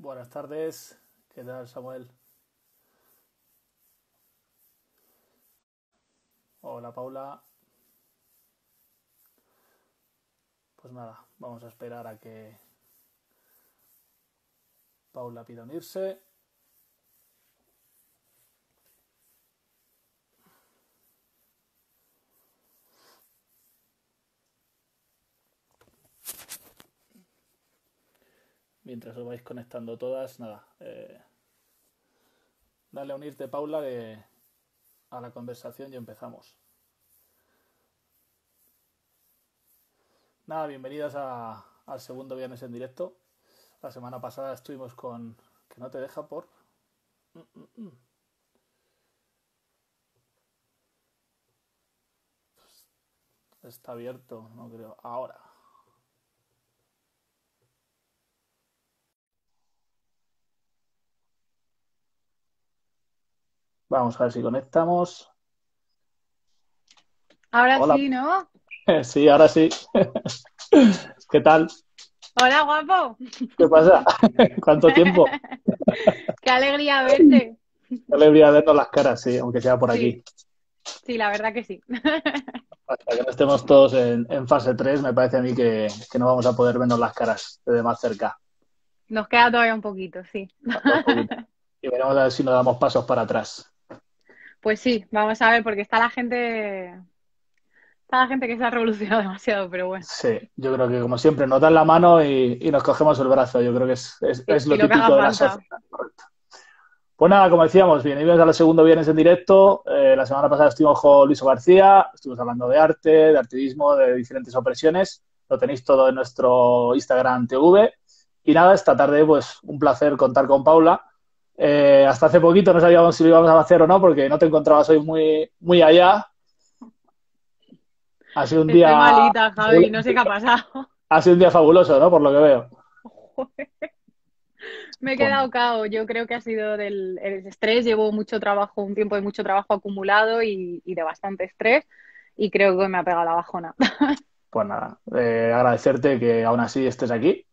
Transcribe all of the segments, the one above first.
Buenas tardes, ¿qué tal, Samuel? Hola, Paula. Pues nada, vamos a esperar a que Paula pida unirse. Mientras os vais conectando todas, nada, dale a unirte, Paula, a la conversación y empezamos. Nada, bienvenidas al segundo viernes en directo. La semana pasada estuvimos con... que no te deja por... Está abierto, no creo. Ahora. Vamos a ver si conectamos. Ahora Hola. sí, ¿no? Sí, ahora sí. ¿Qué tal? Hola, guapo. ¿Qué pasa? ¿Cuánto tiempo? Qué alegría verte. Qué alegría vernos las caras, sí, aunque sea por Sí, aquí. sí, la verdad que sí. Hasta que no estemos todos en fase 3, me parece a mí que no vamos a poder vernos las caras desde más cerca. Nos queda todavía un poquito, sí. Falta un poquito. Y veremos a ver si nos damos pasos para atrás. Pues sí, vamos a ver, porque está la gente que se ha revolucionado demasiado, pero bueno, Sí, yo creo que como siempre nos dan la mano y nos cogemos el brazo. Yo creo que es y lo lo que haga típico de la falta. sociedad. Pues nada, como decíamos, bienvenidos al segundo viernes en directo. La semana pasada estuvimos con Luis García, estuvimos hablando de artivismo, de diferentes opresiones. Lo tenéis todo en nuestro Instagram TV. Y nada, esta tarde, pues un placer contar con Paula. Hasta hace poquito no sabíamos si lo íbamos a hacer o no, porque no te encontrabas hoy muy allá. Ha sido un Estoy día, malita, Javi, no sé qué ha pasado. ha sido un día fabuloso, ¿no? Por lo que veo. Me he Pues quedado cao. Yo creo que ha sido del el estrés. Llevo mucho trabajo, un tiempo de mucho trabajo acumulado y de bastante estrés. Y creo que me ha pegado la bajona. pues nada, agradecerte que aún así estés aquí.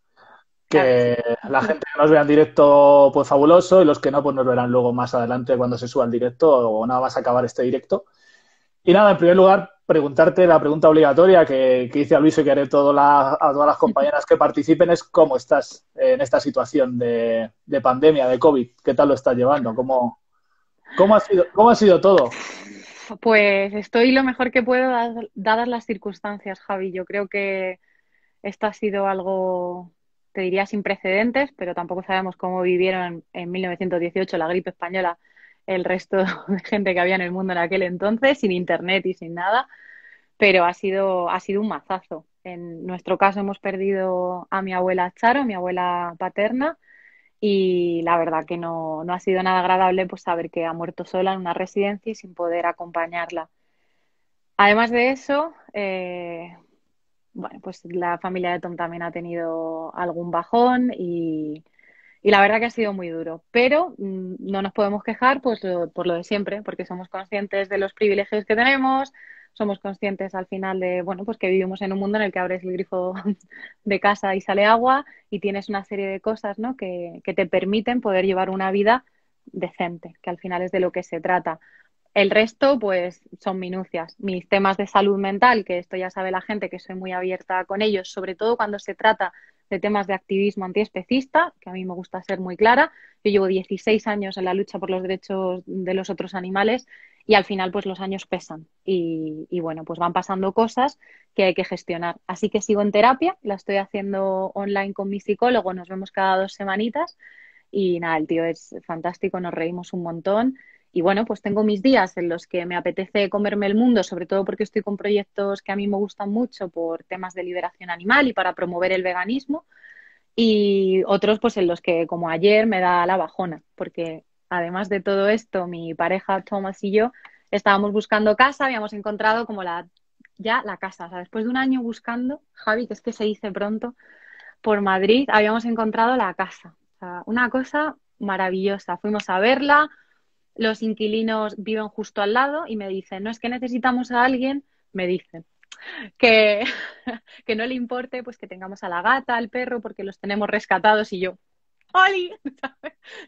Claro que Que sí. la gente que nos vea en directo, pues fabuloso, y los que no, pues nos verán luego más adelante cuando se suba el directo o nada más acabar este directo. Y nada, en primer lugar, preguntarte la pregunta obligatoria que hice a Luis y que haré a todas las compañeras que participen es ¿cómo estás en esta situación de pandemia, de COVID? ¿Qué tal lo estás llevando? ¿Cómo ha sido todo? Pues estoy lo mejor que puedo dadas las circunstancias, Javi. Yo creo que esto ha sido algo, te diría, sin precedentes, pero tampoco sabemos cómo vivieron en 1918 la gripe española el resto de gente que había en el mundo en aquel entonces, sin internet y sin nada, pero ha sido un mazazo. En nuestro caso hemos perdido a mi abuela Charo, mi abuela paterna, y la verdad que no ha sido nada agradable pues saber que ha muerto sola en una residencia y sin poder acompañarla. Además de eso, bueno, pues la familia de Tom también ha tenido algún bajón y la verdad que ha sido muy duro. Pero no nos podemos quejar pues, por lo de siempre, porque somos conscientes de los privilegios que tenemos, somos conscientes al final de, bueno, pues que vivimos en un mundo en el que abres el grifo de casa y sale agua y tienes una serie de cosas, ¿no? que te permiten poder llevar una vida decente, que al final es de lo que se trata. El resto, pues, son minucias. Mis temas de salud mental, que esto ya sabe la gente, que soy muy abierta con ellos, sobre todo cuando se trata de temas de activismo antiespecista, que a mí me gusta ser muy clara. Yo llevo 16 años en la lucha por los derechos de los otros animales y al final, pues, los años pesan. Y bueno, pues van pasando cosas que hay que gestionar. Así que sigo en terapia, la estoy haciendo online con mi psicólogo, nos vemos cada 2 semanitas y nada, el tío es fantástico, nos reímos un montón. Y bueno, pues tengo mis días en los que me apetece comerme el mundo, sobre todo porque estoy con proyectos que a mí me gustan mucho por temas de liberación animal y para promover el veganismo. Y otros, pues en los que, como ayer, me da la bajona, porque además de todo esto, mi pareja Thomas y yo estábamos buscando casa, habíamos encontrado como ya la casa. O sea, después de un año buscando, Javi, que es que se dice pronto, por Madrid, habíamos encontrado la casa. O sea, una cosa maravillosa. Fuimos a verla, los inquilinos viven justo al lado y me dicen, no es que necesitamos a alguien, me dicen, que, que no le importe pues que tengamos a la gata, al perro, porque los tenemos rescatados y yo. ¡Oli!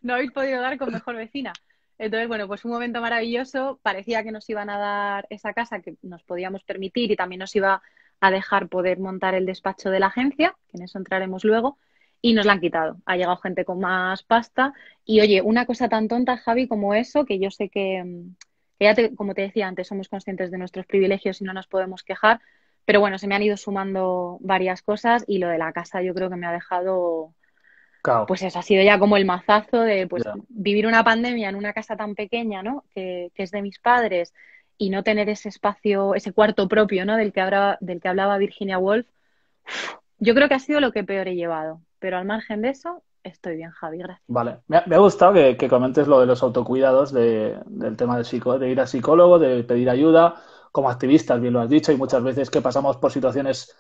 No habéis podido dar con mejor vecina. Entonces, bueno, pues un momento maravilloso. Parecía que nos iban a dar esa casa que nos podíamos permitir y también nos iba a dejar poder montar el despacho de la agencia, que en eso entraremos luego, y nos la han quitado. Ha llegado gente con más pasta. Y oye, una cosa tan tonta, Javi, como eso, que yo sé que como te decía antes, somos conscientes de nuestros privilegios y no nos podemos quejar. Pero bueno, se me han ido sumando varias cosas y lo de la casa yo creo que me ha dejado Claro, pues eso ha sido ya como el mazazo de pues ya. vivir una pandemia en una casa tan pequeña, ¿no? Que es de mis padres y no tener ese espacio, ese cuarto propio, ¿no? Del que hablaba Virginia Woolf. Yo creo que ha sido lo que peor he llevado, pero al margen de eso, estoy bien, Javi, gracias. Vale. Me ha gustado que comentes lo de los autocuidados, del tema de ir al psicólogo, de pedir ayuda. Como activistas, bien lo has dicho, y muchas veces que pasamos por situaciones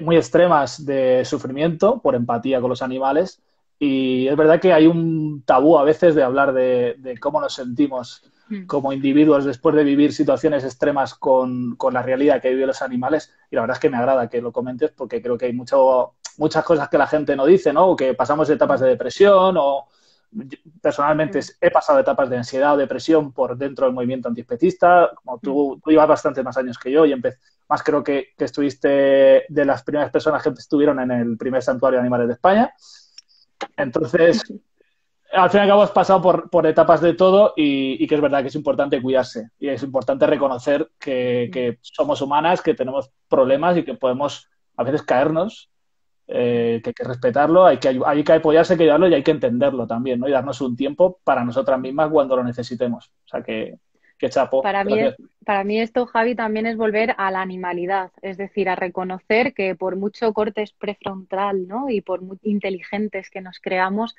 muy extremas de sufrimiento, por empatía con los animales. Y es verdad que hay un tabú a veces de hablar de cómo nos sentimos Mm. como individuos después de vivir situaciones extremas con la realidad que viven los animales. Y la verdad es que me agrada que lo comentes porque creo que hay muchas cosas que la gente no dice, ¿no? O que pasamos etapas de depresión o personalmente Mm. he pasado etapas de ansiedad o depresión por dentro del movimiento antiespecista, como Mm. tú llevas bastante más años que yo y más creo que estuviste de las primeras personas que estuvieron en el primer santuario de animales de España. Entonces, al fin y al cabo has pasado por etapas de todo y que es verdad que es importante cuidarse y es importante reconocer Mm. que somos humanas, que tenemos problemas y que podemos a veces caernos, Mm. que hay que respetarlo, hay que apoyarse, hay que ayudarlo y hay que entenderlo también, ¿no? Y darnos un tiempo para nosotras Mm. mismas cuando lo necesitemos. O sea que chapo, Para mí, gracias. para mí esto, Javi, también es volver a la animalidad, es decir, a reconocer que por mucho cortes prefrontal, ¿no? Y por muy inteligentes que nos creamos,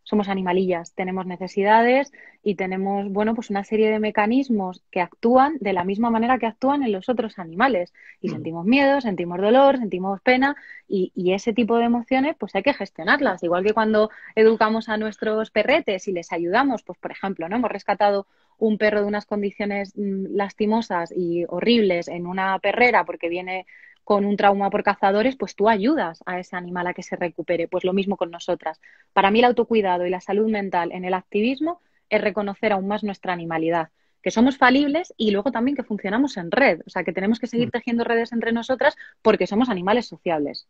somos animalillas, tenemos necesidades y tenemos, bueno, pues una serie de mecanismos que actúan de la misma manera que actúan en los otros animales. Y sentimos miedo, sentimos dolor, sentimos pena y ese tipo de emociones pues hay que gestionarlas. Igual que cuando educamos a nuestros perretes y les ayudamos, pues por ejemplo, ¿no? Hemos rescatado un perro de unas condiciones lastimosas y horribles en una perrera porque viene con un trauma por cazadores, pues tú ayudas a ese animal a que se recupere. Pues lo mismo con nosotras. Para mí el autocuidado y la salud mental en el activismo es reconocer aún más nuestra animalidad, que somos falibles y luego también que funcionamos en red, o sea, que tenemos que seguir tejiendo redes entre nosotras porque somos animales sociables.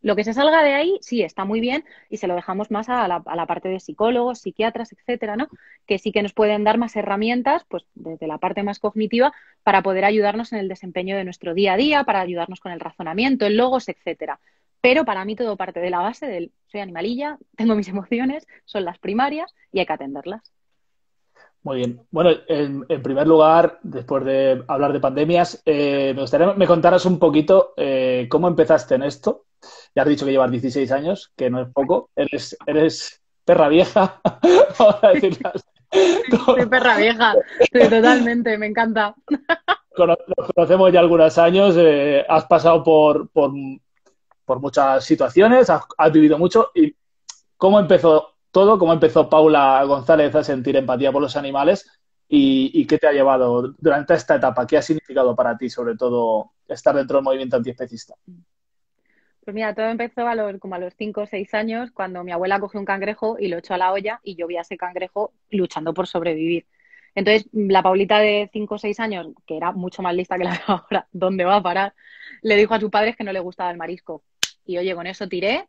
Lo que se salga de ahí, sí, está muy bien y se lo dejamos más a la parte de psicólogos, psiquiatras, etcétera, ¿no? Que sí que nos pueden dar más herramientas, pues desde la parte más cognitiva, para poder ayudarnos en el desempeño de nuestro día a día, para ayudarnos con el razonamiento, el logos, etcétera. Pero para mí todo parte de la base del soy animalilla, tengo mis emociones, son las primarias y hay que atenderlas. Muy bien. Bueno, en primer lugar, después de hablar de pandemias, me gustaría que me contaras un poquito cómo empezaste en esto. Ya has dicho que llevas 16 años, que no es poco. Eres perra vieja, vamos a decirlo así. Soy perra vieja, sí, totalmente, me encanta. Nos conocemos ya algunos años, has pasado por muchas situaciones, has vivido mucho. ¿Y cómo empezó todo? ¿Cómo empezó Paula González a sentir empatía por los animales? ¿Y qué te ha llevado durante esta etapa? ¿Qué ha significado para ti, sobre todo, estar dentro del movimiento antiespecista? Pues mira, todo empezó como a los 5 o 6 años, cuando mi abuela cogió un cangrejo y lo echó a la olla y yo vi a ese cangrejo luchando por sobrevivir. Entonces, la Paulita de 5 o 6 años, que era mucho más lista que la de ahora, ¿dónde va a parar? Le dijo a sus padres que no le gustaba el marisco. Y oye, con eso tiré,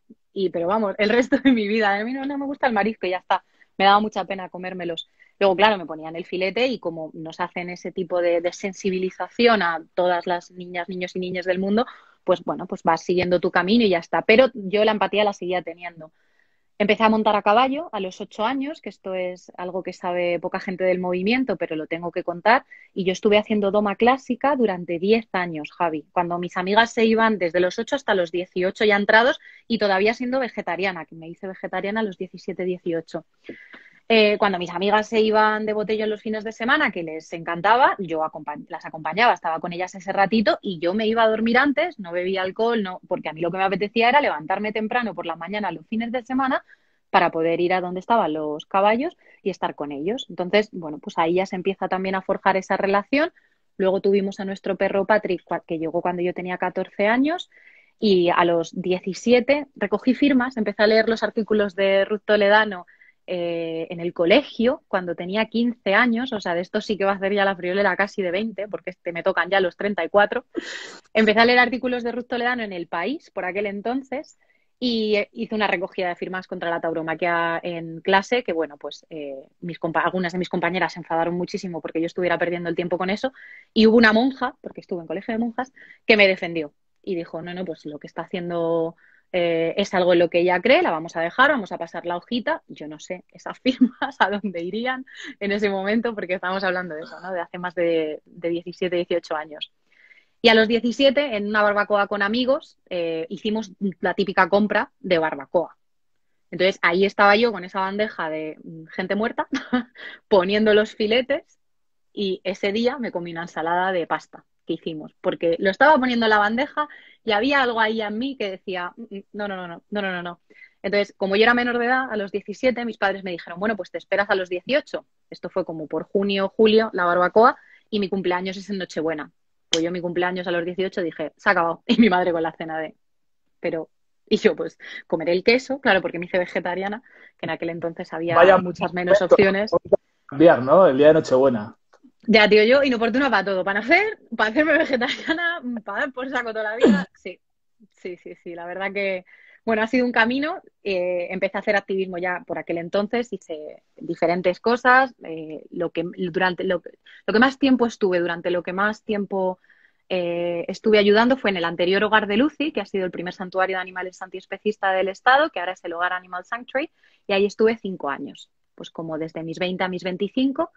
pero vamos, el resto de mi vida, a mí no me gusta el marisco y ya está. Me daba mucha pena comérmelos. Luego, claro, me ponían el filete y como nos hacen ese tipo de sensibilización a todas las niñas, niños y niñas del mundo, pues bueno, pues vas siguiendo tu camino y ya está. Pero yo la empatía la seguía teniendo. Empecé a montar a caballo a los 8 años, que esto es algo que sabe poca gente del movimiento, pero lo tengo que contar. Y yo estuve haciendo doma clásica durante 10 años, Javi, cuando mis amigas se iban desde los 8 hasta los 18 ya entrados y todavía siendo vegetariana, que me hice vegetariana a los 17, 18. Cuando mis amigas se iban de botellón los fines de semana, que les encantaba, yo las acompañaba, estaba con ellas ese ratito y yo me iba a dormir antes, no bebía alcohol, no, porque a mí lo que me apetecía era levantarme temprano por la mañana los fines de semana para poder ir a donde estaban los caballos y estar con ellos. Entonces, bueno, pues ahí ya se empieza también a forjar esa relación. Luego tuvimos a nuestro perro Patrick, que llegó cuando yo tenía 14 años Y a los 17 recogí firmas, empecé a leer los artículos de Ruth Toledano en el colegio cuando tenía 15 años, o sea, de esto sí que va a hacer ya la friolera casi de 20, porque me tocan ya los 34. Empecé a leer artículos de Ruth Toledano en El País por aquel entonces y hice una recogida de firmas contra la tauromaquia en clase, que bueno, pues algunas de mis compañeras se enfadaron muchísimo porque yo estuviera perdiendo el tiempo con eso, y hubo una monja, porque estuve en colegio de monjas, que me defendió y dijo, no, pues lo que está haciendo es algo en lo que ella cree, la vamos a dejar, vamos a pasar la hojita. Yo no sé esas firmas a dónde irían en ese momento, porque estamos hablando de eso, ¿no? De hace más de 17, 18 años. Y a los 17, en una barbacoa con amigos, hicimos la típica compra de barbacoa. Entonces ahí estaba yo con esa bandeja de gente muerta, poniendo los filetes, y ese día me comí una ensalada de pasta que hicimos, porque lo estaba poniendo en la bandeja y había algo ahí en mí que decía, no, no, no, no, no, no, no, no. Entonces, como yo era menor de edad, a los 17, mis padres me dijeron, bueno, pues te esperas a los 18. Esto fue como por junio, julio, la barbacoa, y mi cumpleaños es en Nochebuena. Pues yo mi cumpleaños a los 18 dije, se ha acabado. Y mi madre con la cena de, pero... Y yo, pues, comeré el queso, claro, porque me hice vegetariana, que en aquel entonces había Vaya muchas menos opciones. cambiar, ¿no? El día de Nochebuena. Ya, tío, yo inoportuna para todo, para nacer, para hacerme vegetariana, para dar por saco toda la vida. Sí, sí, sí, sí. La verdad que, bueno, ha sido un camino. Empecé a hacer activismo ya por aquel entonces, hice diferentes cosas. Lo que más tiempo estuve, durante lo que más tiempo estuve ayudando fue en el anterior Hogar de Lucy, que ha sido el primer santuario de animales antiespecistas del Estado, que ahora es el Hogar Animal Sanctuary, y ahí estuve 5 años, pues como desde mis 20 a mis 25.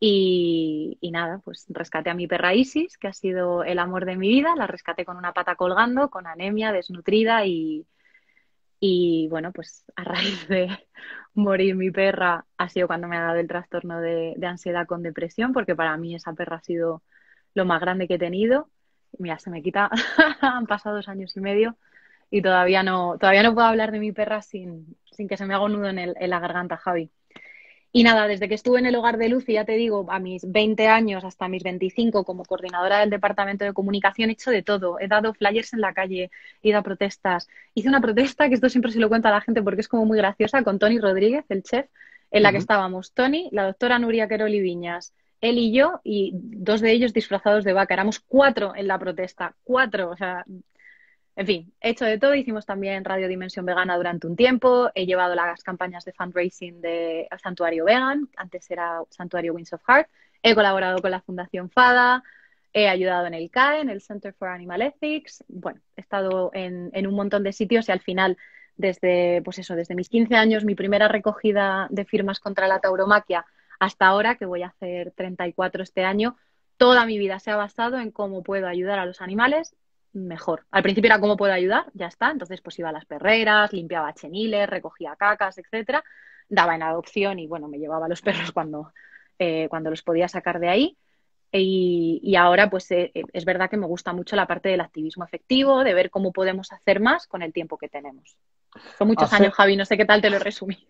Y nada, pues rescaté a mi perra Isis, que ha sido el amor de mi vida. La rescaté con una pata colgando, con anemia, desnutrida y bueno, pues a raíz de morir mi perra ha sido cuando me ha dado el trastorno de ansiedad con depresión, porque para mí esa perra ha sido lo más grande que he tenido. Mira, se me quita, han pasado 2 años y medio y todavía no puedo hablar de mi perra sin que se me haga un nudo en la garganta, Javi. Y nada, desde que estuve en el Hogar de Lucy, ya te digo, a mis 20 años hasta mis 25 como coordinadora del departamento de comunicación, he hecho de todo. He dado flyers en la calle, he ido a protestas. Hice una protesta, que esto siempre se lo cuento a la gente porque es como muy graciosa, con Tony Rodríguez, el chef, en la que Ujú. estábamos Tony, la doctora Nuria Queroli Viñas, él y yo, y dos de ellos disfrazados de vaca. Éramos 4 en la protesta, 4, o sea, en fin, he hecho de todo. Hicimos también Radio Dimensión Vegana durante un tiempo. He llevado las campañas de fundraising de Santuario Vegan. Antes era Santuario Wings of Heart. He colaborado con la Fundación FADA. He ayudado en el CAE, en el Center for Animal Ethics. Bueno, he estado en un montón de sitios y al final, desde mis 15 años, mi primera recogida de firmas contra la tauromaquia, hasta ahora, que voy a hacer 34 este año, toda mi vida se ha basado en cómo puedo ayudar a los animales mejor. Al principio era cómo puedo ayudar, ya está. Entonces pues iba a las perreras, limpiaba cheniles, recogía cacas, etcétera. Daba en adopción y bueno, me llevaba a los perros cuando los podía sacar de ahí. Y ahora pues es verdad que me gusta mucho la parte del activismo efectivo, de ver cómo podemos hacer más con el tiempo que tenemos. Son muchos Hace, años, Javi, no sé qué tal te lo he resumido.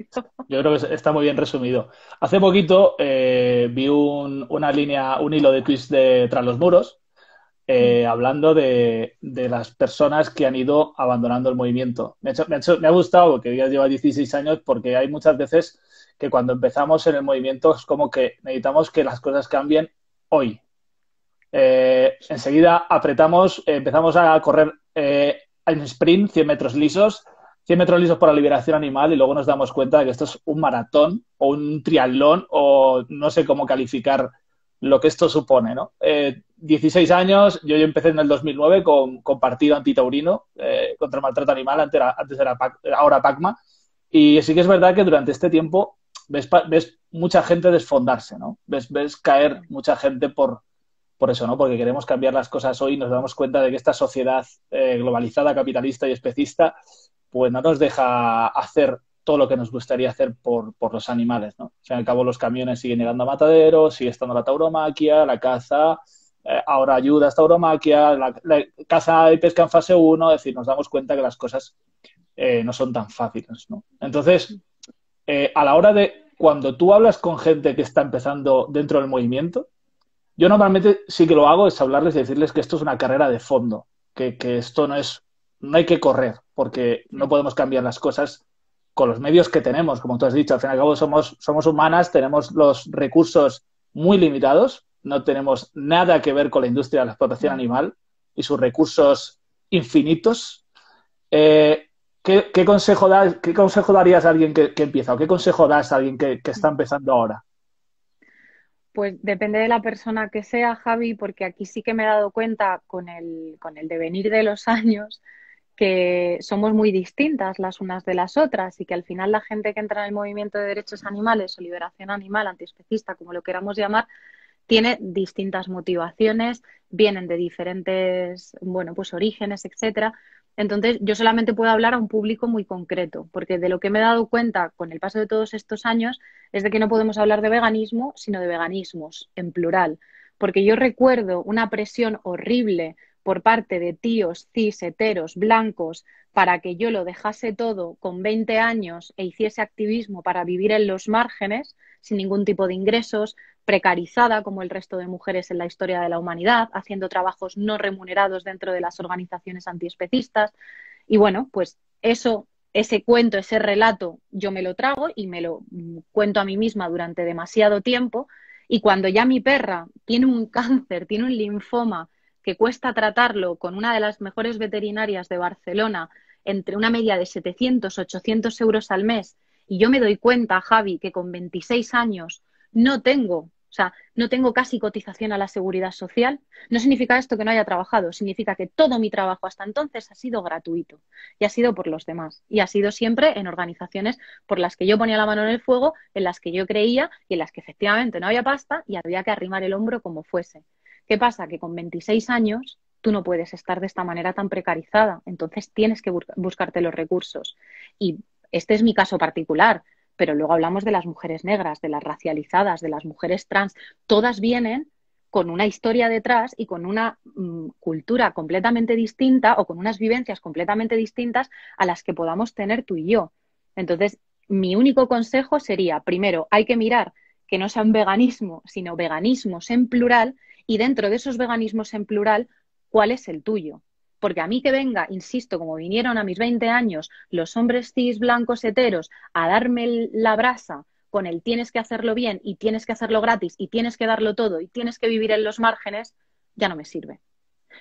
yo creo que está muy bien resumido. Hace poquito vi una línea, un hilo de tweets de Tras los Muros, hablando de las personas que han ido abandonando el movimiento. Me ha gustado porque ya lleva 16 años, porque hay muchas veces que cuando empezamos en el movimiento es como que necesitamos que las cosas cambien hoy. Enseguida apretamos, empezamos a correr en sprint 100 metros lisos, 100 metros lisos por la liberación animal, y luego nos damos cuenta de que esto es un maratón o un triatlón, o no sé cómo calificar lo que esto supone, ¿no? 16 años, yo empecé en el 2009 con partido antitaurino contra el maltrato animal, antes era ahora PACMA, y sí que es verdad que durante este tiempo ves mucha gente desfondarse, ¿no? Ves caer mucha gente por eso, ¿no? Porque queremos cambiar las cosas hoy y nos damos cuenta de que esta sociedad globalizada, capitalista y especista, pues no nos deja hacer todo lo que nos gustaría hacer por los animales, ¿no? O sea, al cabo los camiones siguen llegando a mataderos, sigue estando la tauromaquia, la caza, ahora ayuda a esta tauromaquia, la caza y pesca en fase 1, es decir, nos damos cuenta que las cosas no son tan fáciles, ¿no? Entonces, a la hora de cuando tú hablas con gente que está empezando dentro del movimiento, yo normalmente sí que lo hago, es hablarles y decirles que esto es una carrera de fondo, que esto no es no hay que correr, porque no podemos cambiar las cosas con los medios que tenemos, como tú has dicho. Al fin y al cabo somos humanas, tenemos los recursos muy limitados, no tenemos nada que ver con la industria de la explotación animal y sus recursos infinitos. Eh, ¿qué consejo darías a alguien que empieza? ¿O qué consejo das a alguien que está empezando ahora? Pues depende de la persona que sea, Javi, porque aquí sí que me he dado cuenta con el devenir de los años que somos muy distintas las unas de las otras y que al final la gente que entra en el movimiento de derechos animales o liberación animal, antiespecista, como lo queramos llamar, tiene distintas motivaciones, vienen de diferentes, bueno, pues orígenes, etcétera. Entonces, yo solamente puedo hablar a un público muy concreto, porque de lo que me he dado cuenta con el paso de todos estos años es de que no podemos hablar de veganismo, sino de veganismos, en plural. Porque yo recuerdo una presión horrible por parte de tíos cis, heteros, blancos, para que yo lo dejase todo con 20 años e hiciese activismo para vivir en los márgenes, sin ningún tipo de ingresos, precarizada como el resto de mujeres en la historia de la humanidad, haciendo trabajos no remunerados dentro de las organizaciones antiespecistas. Y bueno, pues eso, ese cuento, ese relato, yo me lo trago y me lo cuento a mí misma durante demasiado tiempo. Y cuando ya mi perra tiene un cáncer, tiene un linfoma que cuesta tratarlo con una de las mejores veterinarias de Barcelona, entre una media de 700, 800 euros al mes, y yo me doy cuenta, Javi, que con 26 años no tengo, o sea, no tengo casi cotización a la seguridad social, no significa esto que no haya trabajado, significa que todo mi trabajo hasta entonces ha sido gratuito y ha sido por los demás y ha sido siempre en organizaciones por las que yo ponía la mano en el fuego, en las que yo creía y en las que efectivamente no había pasta y había que arrimar el hombro como fuese. ¿Qué pasa? Que con 26 años tú no puedes estar de esta manera tan precarizada, entonces tienes que buscarte los recursos. Y este es mi caso particular, pero luego hablamos de las mujeres negras, de las racializadas, de las mujeres trans, todas vienen con una historia detrás y con una cultura completamente distinta o con unas vivencias completamente distintas a las que podamos tener tú y yo. Entonces, mi único consejo sería, primero, hay que mirar que no sea un veganismo, sino veganismos en plural y dentro de esos veganismos en plural, ¿cuál es el tuyo? Porque a mí que venga, insisto, como vinieron a mis 20 años los hombres cis blancos heteros a darme la brasa con el tienes que hacerlo bien y tienes que hacerlo gratis y tienes que darlo todo y tienes que vivir en los márgenes, ya no me sirve.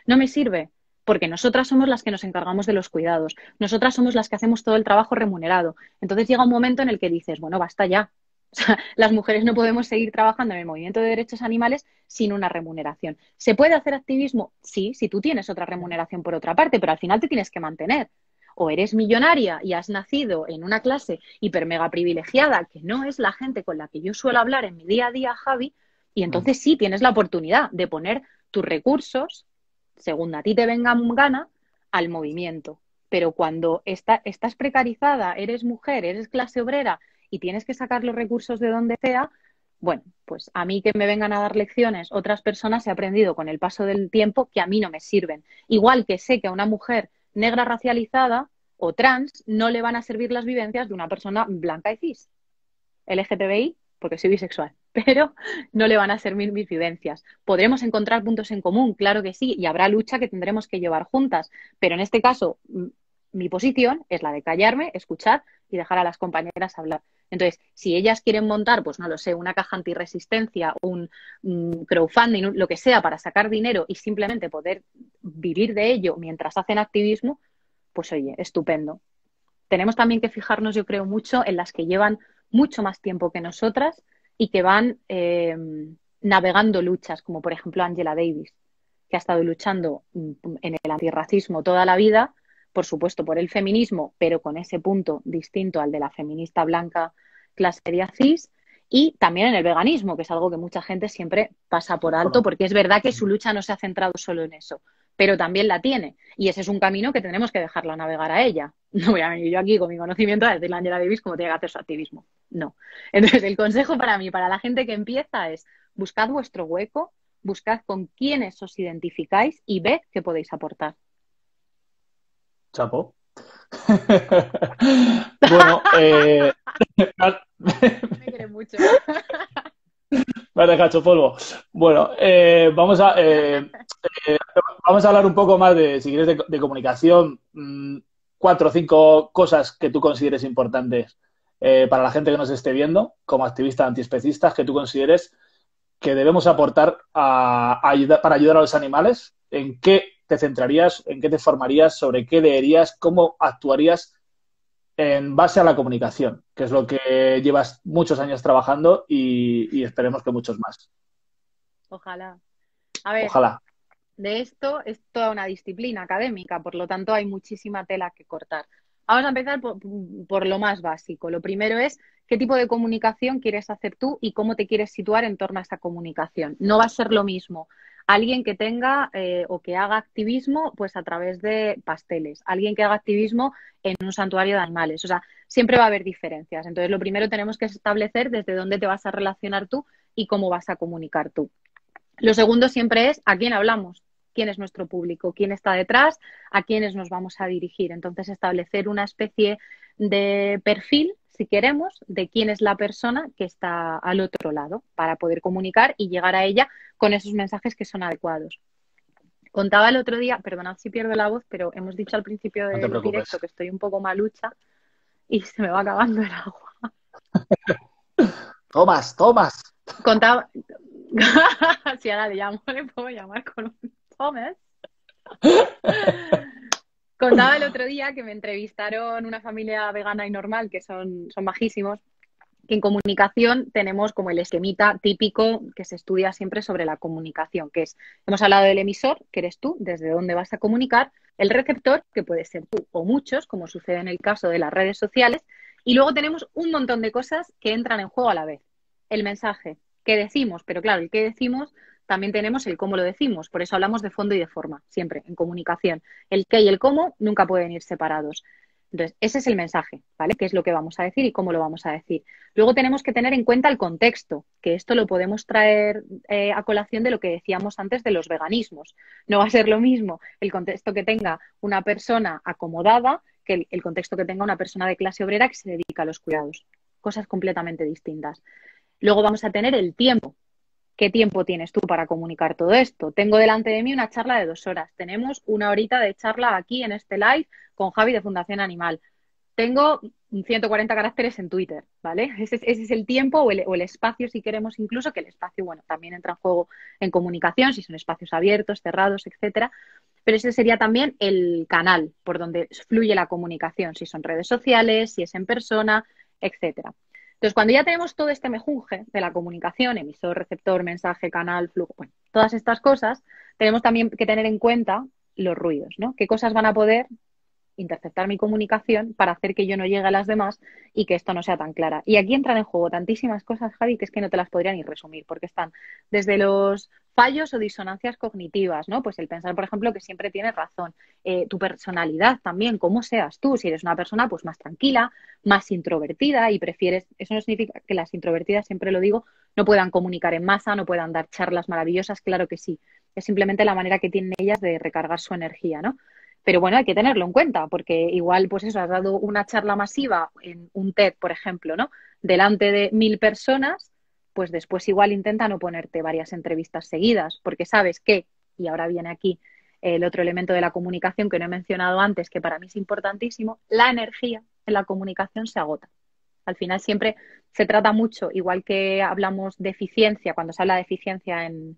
No me sirve porque nosotras somos las que nos encargamos de los cuidados, nosotras somos las que hacemos todo el trabajo remunerado. Entonces llega un momento en el que dices, bueno, basta ya. O sea, las mujeres no podemos seguir trabajando en el movimiento de derechos animales sin una remuneración. ¿Se puede hacer activismo? Sí, si tú tienes otra remuneración por otra parte, pero al final te tienes que mantener. O eres millonaria y has nacido en una clase hiper mega privilegiada, que no es la gente con la que yo suelo hablar en mi día a día, Javi, y entonces sí tienes la oportunidad de poner tus recursos, según a ti te venga gana, al movimiento. Pero cuando estás precarizada, eres mujer, eres clase obrera y tienes que sacar los recursos de donde sea, bueno, pues a mí que me vengan a dar lecciones otras personas he aprendido con el paso del tiempo que a mí no me sirven. Igual que sé que a una mujer negra racializada o trans no le van a servir las vivencias de una persona blanca y cis. LGTBI, porque soy bisexual, pero no le van a servir mis vivencias. ¿Podremos encontrar puntos en común? Claro que sí, y habrá lucha que tendremos que llevar juntas, pero en este caso mi posición es la de callarme, escuchar y dejar a las compañeras hablar. Entonces, si ellas quieren montar, pues no lo sé, una caja antirresistencia, un crowdfunding, lo que sea, para sacar dinero y simplemente poder vivir de ello mientras hacen activismo, pues oye, estupendo. Tenemos también que fijarnos, yo creo, mucho en las que llevan mucho más tiempo que nosotras y que van navegando luchas, como por ejemplo Angela Davis, que ha estado luchando en el antirracismo toda la vida, por supuesto por el feminismo, pero con ese punto distinto al de la feminista blanca clase media cis, y también en el veganismo, que es algo que mucha gente siempre pasa por alto, porque es verdad que su lucha no se ha centrado solo en eso, pero también la tiene. Y ese es un camino que tenemos que dejarla navegar a ella. No voy a venir yo aquí con mi conocimiento a decirle a Angela Davis cómo tiene que hacer su activismo. No. Entonces, el consejo para mí, para la gente que empieza, es buscad vuestro hueco, buscad con quiénes os identificáis y ved qué podéis aportar. Chapo. Bueno, Me quiere mucho. me has dejado hecho polvo. Bueno, vamos a vamos a hablar un poco más de, si quieres, de comunicación. 4 o 5 cosas que tú consideres importantes para la gente que nos esté viendo, como activistas antiespecistas, que tú consideres que debemos aportar para ayudar a los animales. ¿En qué te centrarías? ¿En qué te formarías? ¿Sobre qué leerías? ¿Cómo actuarías en base a la comunicación? Que es lo que llevas muchos años trabajando y esperemos que muchos más. Ojalá. A ver, Ojalá. de esto es toda una disciplina académica, por lo tanto hay muchísima tela que cortar. Vamos a empezar por lo más básico. Lo primero es qué tipo de comunicación quieres hacer tú y cómo te quieres situar en torno a esa comunicación. No va a ser lo mismo alguien que tenga o que haga activismo pues a través de pasteles, alguien que haga activismo en un santuario de animales. O sea, siempre va a haber diferencias. Entonces, lo primero tenemos que establecer desde dónde te vas a relacionar tú y cómo vas a comunicar tú. Lo segundo siempre es a quién hablamos, quién es nuestro público, quién está detrás, a quiénes nos vamos a dirigir. Entonces, establecer una especie de perfil, si queremos, de quién es la persona que está al otro lado para poder comunicar y llegar a ella con esos mensajes que son adecuados. Contaba el otro día, perdonad si pierdo la voz, pero hemos dicho al principio No te del preocupes. directo que estoy un poco malucha y se me va acabando el agua. Tomás, Tomás. Contaba, si ahora le llamo, le puedo llamar con un Thomas. Contaba el otro día que me entrevistaron una familia vegana y normal, que son majísimos, que en comunicación tenemos como el esquemita típico que se estudia siempre sobre la comunicación, que es, hemos hablado del emisor, que eres tú, desde dónde vas a comunicar, el receptor, que puede ser tú o muchos, como sucede en el caso de las redes sociales, y luego tenemos un montón de cosas que entran en juego a la vez. El mensaje, qué decimos, pero claro, el qué decimos también tenemos el cómo lo decimos, por eso hablamos de fondo y de forma, siempre en comunicación. El qué y el cómo nunca pueden ir separados. Entonces, ese es el mensaje, ¿vale? ¿Qué es lo que vamos a decir y cómo lo vamos a decir? Luego tenemos que tener en cuenta el contexto, que esto lo podemos traer a colación de lo que decíamos antes de los veganismos. No va a ser lo mismo el contexto que tenga una persona acomodada que el contexto que tenga una persona de clase obrera que se dedica a los cuidados. Cosas completamente distintas. Luego vamos a tener el tiempo. ¿Qué tiempo tienes tú para comunicar todo esto? Tengo delante de mí una charla de 2 horas. Tenemos una horita de charla aquí en este live con Javi de Fundación Animal. Tengo 140 caracteres en Twitter, ¿vale? Ese es el tiempo o el espacio, si queremos, incluso que el espacio, bueno, también entra en juego en comunicación, si son espacios abiertos, cerrados, etcétera. Pero ese sería también el canal por donde fluye la comunicación, si son redes sociales, si es en persona, etcétera. Entonces, cuando ya tenemos todo este mejunje de la comunicación, emisor, receptor, mensaje, canal, flujo, bueno, todas estas cosas, tenemos también que tener en cuenta los ruidos, ¿no? ¿Qué cosas van a poder interceptar mi comunicación para hacer que yo no llegue a las demás y que esto no sea tan clara? Y aquí entran en juego tantísimas cosas, Javi, que es que no te las podría ni resumir, porque están desde los fallos o disonancias cognitivas, ¿no? Pues el pensar, por ejemplo, que siempre tienes razón. Tu personalidad también, cómo seas tú, si eres una persona pues más tranquila, más introvertida y prefieres, eso no significa que las introvertidas, siempre lo digo, no puedan comunicar en masa, no puedan dar charlas maravillosas, claro que sí. Es simplemente la manera que tienen ellas de recargar su energía, ¿no? Pero bueno, hay que tenerlo en cuenta, porque igual, pues eso, has dado una charla masiva en un TED, por ejemplo, ¿no? Delante de 1000 personas, pues después igual intenta no ponerte varias entrevistas seguidas, porque sabes que, y ahora viene aquí el otro elemento de la comunicación que no he mencionado antes, que para mí es importantísimo, la energía en la comunicación se agota. Al final siempre se trata mucho, igual que hablamos de eficiencia, cuando se habla de eficiencia en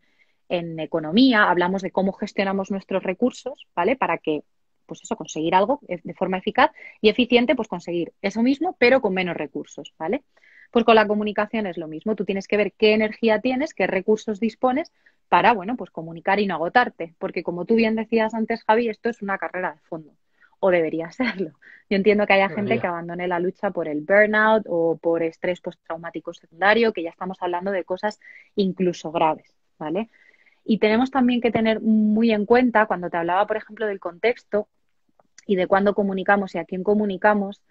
economía, hablamos de cómo gestionamos nuestros recursos, ¿vale? Para que, pues eso, conseguir algo de forma eficaz y eficiente, pues conseguir eso mismo, pero con menos recursos, ¿vale? Pues con la comunicación es lo mismo. Tú tienes que ver qué energía tienes, qué recursos dispones para, bueno, pues comunicar y no agotarte. Porque como tú bien decías antes, Javi, esto es una carrera de fondo. O debería serlo. Yo entiendo que haya gente que Debería. abandone la lucha por el burnout o por estrés postraumático secundario, que ya estamos hablando de cosas incluso graves, ¿vale? Y tenemos también que tener muy en cuenta, cuando te hablaba, por ejemplo, del contexto y de cuándo comunicamos y a quién comunicamos,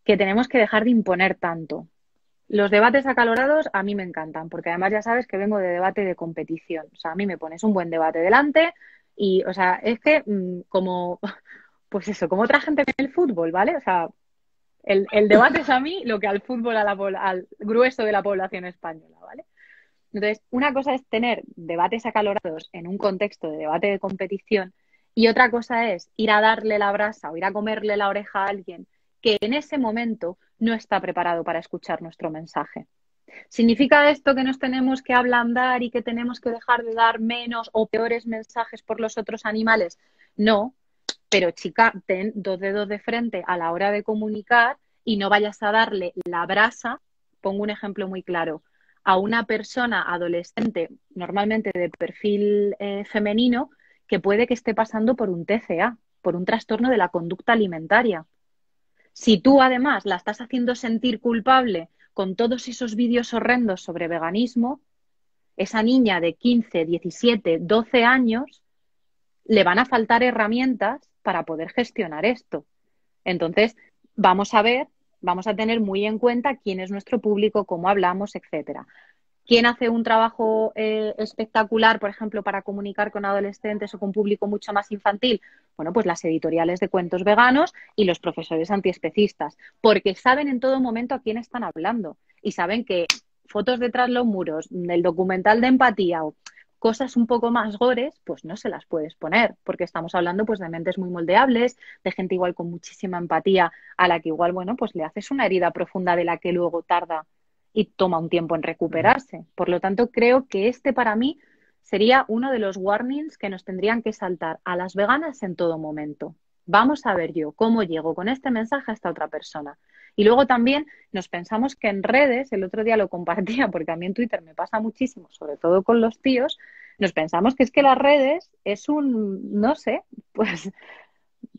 que tenemos que dejar de imponer tanto. Los debates acalorados a mí me encantan, porque además ya sabes que vengo de debate de competición. O sea, a mí me pones un buen debate delante y, o sea, es que como, pues eso, como otra gente en el fútbol, ¿vale? O sea, el debate es a mí lo que al fútbol, al grueso de la población española, ¿vale? Entonces, una cosa es tener debates acalorados en un contexto de debate de competición y otra cosa es ir a darle la brasa o ir a comerle la oreja a alguien que en ese momento no está preparado para escuchar nuestro mensaje. ¿Significa esto que nos tenemos que ablandar y que tenemos que dejar de dar menos o peores mensajes por los otros animales? No, pero chica, ten dos dedos de frente a la hora de comunicar y no vayas a darle la brasa. Pongo un ejemplo muy claro. A una persona adolescente, normalmente de perfil femenino, que puede que esté pasando por un TCA, por un trastorno de la conducta alimentaria. Si tú además la estás haciendo sentir culpable con todos esos vídeos horrendos sobre veganismo, esa niña de 15, 17, 12 años le van a faltar herramientas para poder gestionar esto. Entonces, vamos a ver, vamos a tener muy en cuenta quién es nuestro público, cómo hablamos, etcétera. ¿Quién hace un trabajo espectacular, por ejemplo, para comunicar con adolescentes o con público mucho más infantil? Bueno, pues las editoriales de cuentos veganos y los profesores antiespecistas, porque saben en todo momento a quién están hablando y saben que fotos detrás los muros, el documental de empatía o cosas un poco más gores, pues no se las puedes poner, porque estamos hablando pues de mentes muy moldeables, de gente igual con muchísima empatía, a la que igual, bueno, pues le haces una herida profunda de la que luego tarda y toma un tiempo en recuperarse. Por lo tanto, creo que este para mí sería uno de los warnings que nos tendrían que saltar a las veganas en todo momento. Vamos a ver yo cómo llego con este mensaje a esta otra persona. Y luego también nos pensamos que en redes, el otro día lo compartía porque a mí en Twitter me pasa muchísimo, sobre todo con los tíos, nos pensamos que es que las redes es un, no sé, pues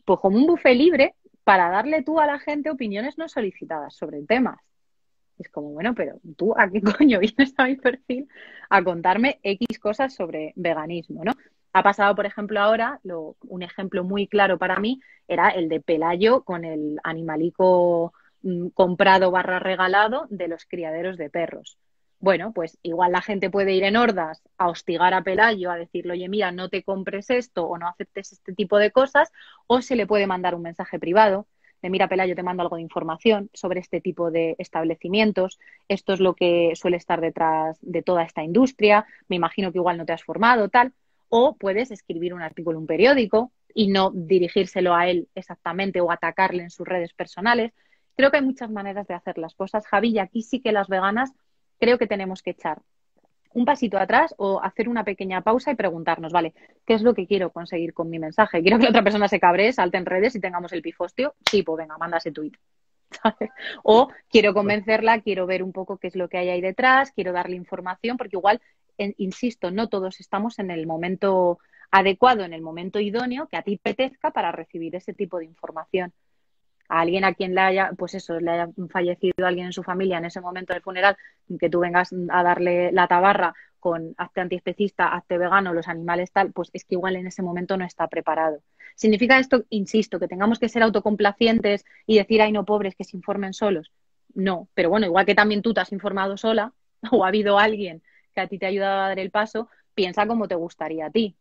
como un buffet libre para darle tú a la gente opiniones no solicitadas sobre temas. Es como, bueno, pero tú a qué coño vienes a mi perfil a contarme X cosas sobre veganismo, ¿no? Ha pasado, por ejemplo, ahora, un ejemplo muy claro para mí era el de Pelayo con el animalico comprado barra regalado de los criaderos de perros. Bueno, pues igual la gente puede ir en hordas a hostigar a Pelayo, a decirle, oye, mira, no te compres esto o no aceptes este tipo de cosas, o se le puede mandar un mensaje privado de mira, Pelayo, te mando algo de información sobre este tipo de establecimientos, esto es lo que suele estar detrás de toda esta industria, me imagino que igual no te has formado, tal, o puedes escribir un artículo en un periódico y no dirigírselo a él exactamente o atacarle en sus redes personales. Creo que hay muchas maneras de hacer las cosas, Javi, y aquí sí que las veganas creo que tenemos que echar un pasito atrás o hacer una pequeña pausa y preguntarnos, vale, ¿qué es lo que quiero conseguir con mi mensaje? ¿Quiero que la otra persona se cabree, salte en redes y tengamos el pifostio? Sí, pues venga, manda ese tuit. ¿Sabes? O quiero convencerla, quiero ver un poco qué es lo que hay ahí detrás, quiero darle información, porque igual, insisto, no todos estamos en el momento adecuado, en el momento idóneo que a ti te apetezca para recibir ese tipo de información a alguien a quien le haya, pues eso, le haya fallecido alguien en su familia en ese momento del funeral, que tú vengas a darle la tabarra con hazte antiespecista, hazte vegano, los animales tal, pues es que igual en ese momento no está preparado. ¿Significa esto, insisto, que tengamos que ser autocomplacientes y decir, ay, no, pobres, que se informen solos? No, pero bueno, igual que también tú te has informado sola o ha habido alguien que a ti te ha ayudado a dar el paso, piensa cómo te gustaría a ti.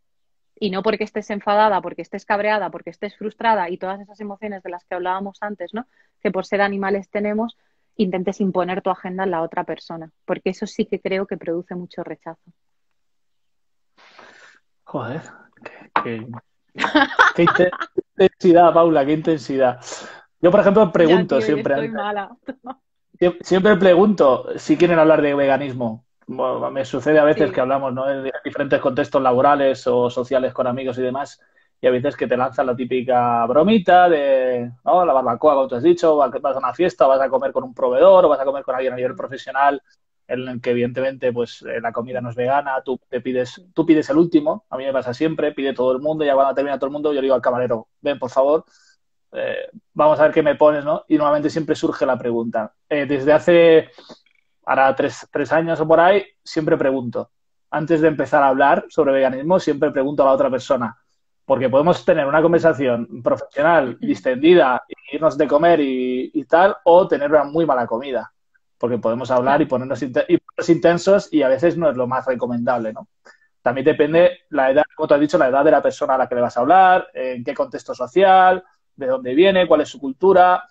Y no porque estés enfadada, porque estés cabreada, porque estés frustrada y todas esas emociones de las que hablábamos antes, ¿no? Que por ser animales tenemos, intentes imponer tu agenda en la otra persona, porque eso sí que creo que produce mucho rechazo. Joder, qué, qué intensidad, Paula, qué intensidad. Yo, por ejemplo, Ya, pregunto tío, yo siempre, estoy mala. siempre pregunto si quieren hablar de veganismo. Bueno, me sucede a veces que Sí. hablamos, ¿no?, en diferentes contextos laborales o sociales con amigos y demás, y a veces que te lanzan la típica bromita de, ¿no?, la barbacoa, como tú has dicho, vas a una fiesta, o vas a comer con un proveedor, o vas a comer con alguien a nivel profesional, en el que evidentemente pues la comida no es vegana, tú pides el último, a mí me pasa siempre, pide todo el mundo, y ya cuando termina todo el mundo yo le digo al camarero, ven por favor, vamos a ver qué me pones, ¿no? Y normalmente siempre surge la pregunta. Desde hace, ahora tres años o por ahí, siempre pregunto. Antes de empezar a hablar sobre veganismo, siempre pregunto a la otra persona. Porque podemos tener una conversación profesional, distendida, irnos de comer y tal, o tener una muy mala comida. Porque podemos hablar y Claro, ponernos intensos y a veces no es lo más recomendable, ¿no? También claro. depende la edad, como te has dicho, la edad de la persona a la que le vas a hablar, en qué contexto social, de dónde viene, cuál es su cultura.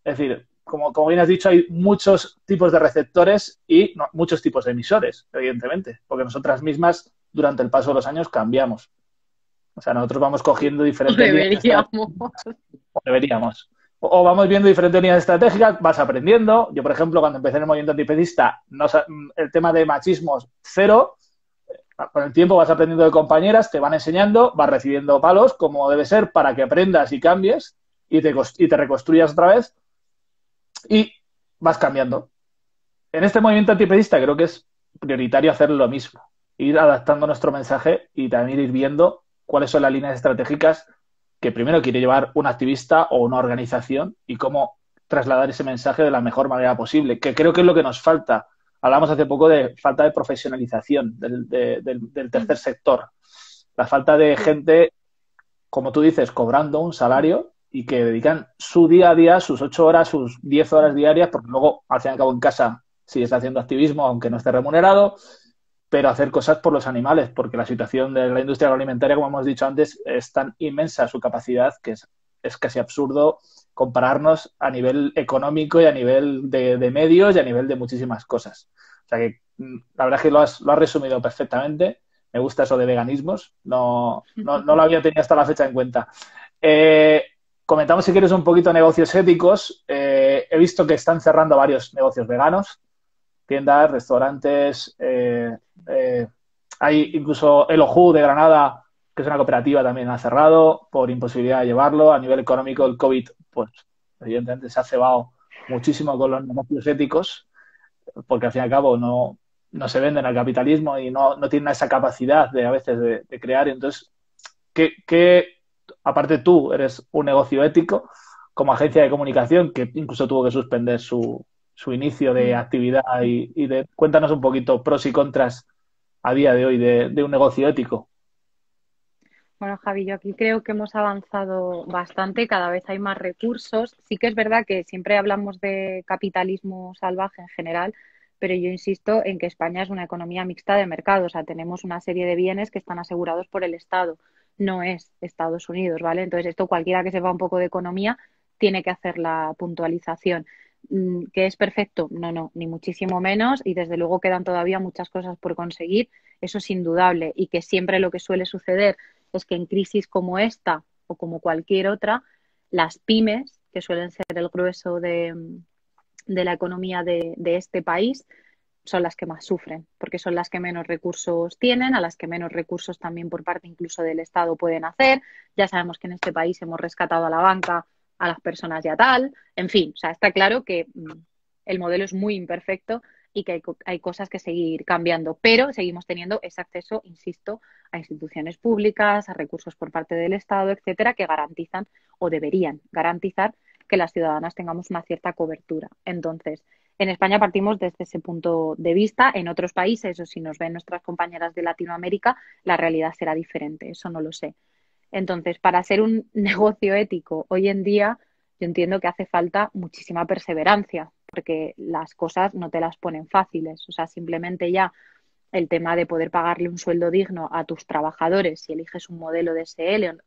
Es decir, como bien has dicho, hay muchos tipos de receptores y muchos tipos de emisores, evidentemente, porque nosotras mismas durante el paso de los años cambiamos. O sea, nosotros vamos cogiendo O diferentes líneas deberíamos. o deberíamos. O vamos viendo diferentes líneas estratégicas, vas aprendiendo. Yo, por ejemplo, cuando empecé en el movimiento antifascista, el tema de machismos, cero. Con el tiempo vas aprendiendo de compañeras, te van enseñando, vas recibiendo palos, como debe ser, para que aprendas y cambies y te reconstruyas otra vez y vas cambiando. En este movimiento antipedista creo que es prioritario hacer lo mismo, ir adaptando nuestro mensaje y también ir viendo cuáles son las líneas estratégicas que primero quiere llevar un activista o una organización y cómo trasladar ese mensaje de la mejor manera posible, que creo que es lo que nos falta. Hablamos hace poco de falta de profesionalización del tercer sector, la falta de gente, como tú dices, cobrando un salario y que dedican su día a día, sus 8 horas, sus 10 horas diarias, porque luego, al fin y al cabo, en casa sigues haciendo activismo, aunque no esté remunerado, pero hacer cosas por los animales, porque la situación de la industria agroalimentaria, como hemos dicho antes, es tan inmensa su capacidad que es casi absurdo compararnos a nivel económico y a nivel de medios y a nivel de muchísimas cosas. O sea que la verdad es que lo has resumido perfectamente. Me gusta eso de veganismos. No lo había tenido hasta la fecha en cuenta. Comentamos si quieres un poquito negocios éticos. He visto que están cerrando varios negocios veganos, tiendas, restaurantes. Hay incluso el Ojú de Granada, que es una cooperativa, también ha cerrado por imposibilidad de llevarlo. A nivel económico, el COVID, pues evidentemente se ha cebado muchísimo con los negocios éticos, porque al fin y al cabo no se venden al capitalismo y no tienen esa capacidad a veces de crear. Entonces, aparte tú eres un negocio ético como agencia de comunicación que incluso tuvo que suspender su inicio de actividad cuéntanos un poquito pros y contras a día de hoy de un negocio ético. Bueno, Javi, yo aquí creo que hemos avanzado bastante, cada vez hay más recursos. Sí que es verdad que siempre hablamos de capitalismo salvaje en general, pero yo insisto en que España es una economía mixta de mercado, o sea, tenemos una serie de bienes que están asegurados por el Estado, no es Estados Unidos, ¿vale? Entonces, esto cualquiera que sepa un poco de economía tiene que hacer la puntualización. ¿Que es perfecto? No, ni muchísimo menos, y desde luego quedan todavía muchas cosas por conseguir, eso es indudable, y que siempre lo que suele suceder es que en crisis como esta o como cualquier otra, las pymes, que suelen ser el grueso de la economía de este país, son las que más sufren, porque son las que menos recursos tienen, a las que menos recursos también por parte incluso del Estado pueden hacer. Ya sabemos que en este país hemos rescatado a la banca, a las personas y a tal. En fin, o sea, está claro que el modelo es muy imperfecto y que hay cosas que seguir cambiando, pero seguimos teniendo ese acceso, insisto, a instituciones públicas, a recursos por parte del Estado, etcétera, que garantizan o deberían garantizar que las ciudadanas tengamos una cierta cobertura. Entonces, en España partimos desde ese punto de vista. En otros países, o si nos ven nuestras compañeras de Latinoamérica, la realidad será diferente, eso no lo sé. Entonces, para ser un negocio ético hoy en día, yo entiendo que hace falta muchísima perseverancia, porque las cosas no te las ponen fáciles. O sea, simplemente ya el tema de poder pagarle un sueldo digno a tus trabajadores, si eliges un modelo de SL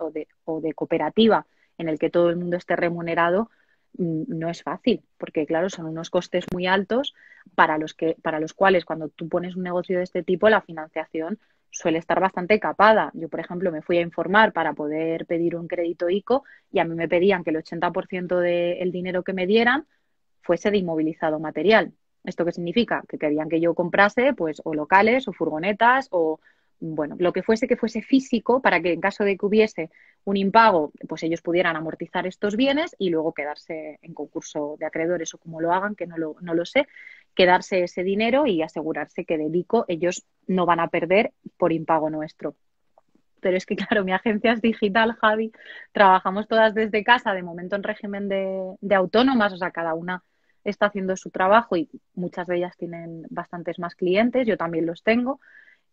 o de cooperativa en el que todo el mundo esté remunerado, no es fácil, porque claro, son unos costes muy altos para los cuales cuando tú pones un negocio de este tipo, la financiación suele estar bastante capada. Yo, por ejemplo, me fui a informar para poder pedir un crédito ICO y a mí me pedían que el 80% del dinero que me dieran fuese de inmovilizado material. ¿Esto qué significa? Que querían que yo comprase pues o locales o furgonetas o bueno, lo que fuese físico para que en caso de que hubiese un impago, pues ellos pudieran amortizar estos bienes y luego quedarse en concurso de acreedores o como lo hagan, que no lo sé, quedarse ese dinero y asegurarse que del ICO ellos no van a perder por impago nuestro. Pero es que, claro, mi agencia es digital, Javi. Trabajamos todas desde casa, de momento en régimen de autónomas, o sea, cada una está haciendo su trabajo y muchas de ellas tienen bastantes más clientes, yo también los tengo,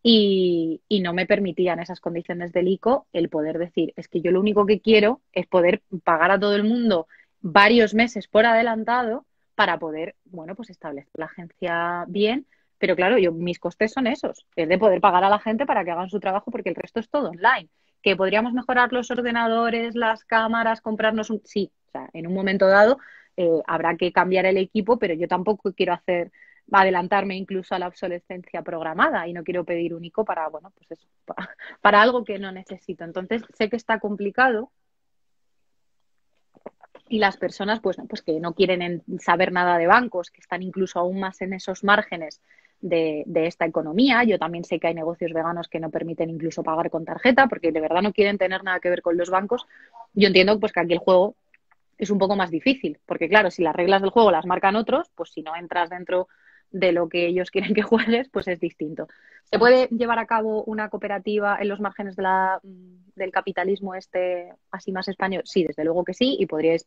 y no me permitían esas condiciones del ICO el poder decir, es que yo lo único que quiero es poder pagar a todo el mundo varios meses por adelantado para poder, bueno, pues establecer la agencia bien, pero claro, mis costes son esos, es de poder pagar a la gente para que hagan su trabajo porque el resto es todo online. ¿Que podríamos mejorar los ordenadores, las cámaras, comprarnos un...? Sí, o sea, en un momento dado habrá que cambiar el equipo, pero yo tampoco quiero adelantarme incluso a la obsolescencia programada y no quiero pedir un ICO para, bueno, pues eso, para algo que no necesito. Entonces, sé que está complicado y las personas, pues que no quieren saber nada de bancos, que están incluso aún más en esos márgenes de esta economía. Yo también sé que hay negocios veganos que no permiten incluso pagar con tarjeta porque de verdad no quieren tener nada que ver con los bancos. Yo entiendo pues que aquí el juego es un poco más difícil, porque claro, si las reglas del juego las marcan otros, pues si no entras dentro de lo que ellos quieren que juegues, pues es distinto. ¿Se puede llevar a cabo una cooperativa en los márgenes del capitalismo así más español? Sí, desde luego que sí, y podríais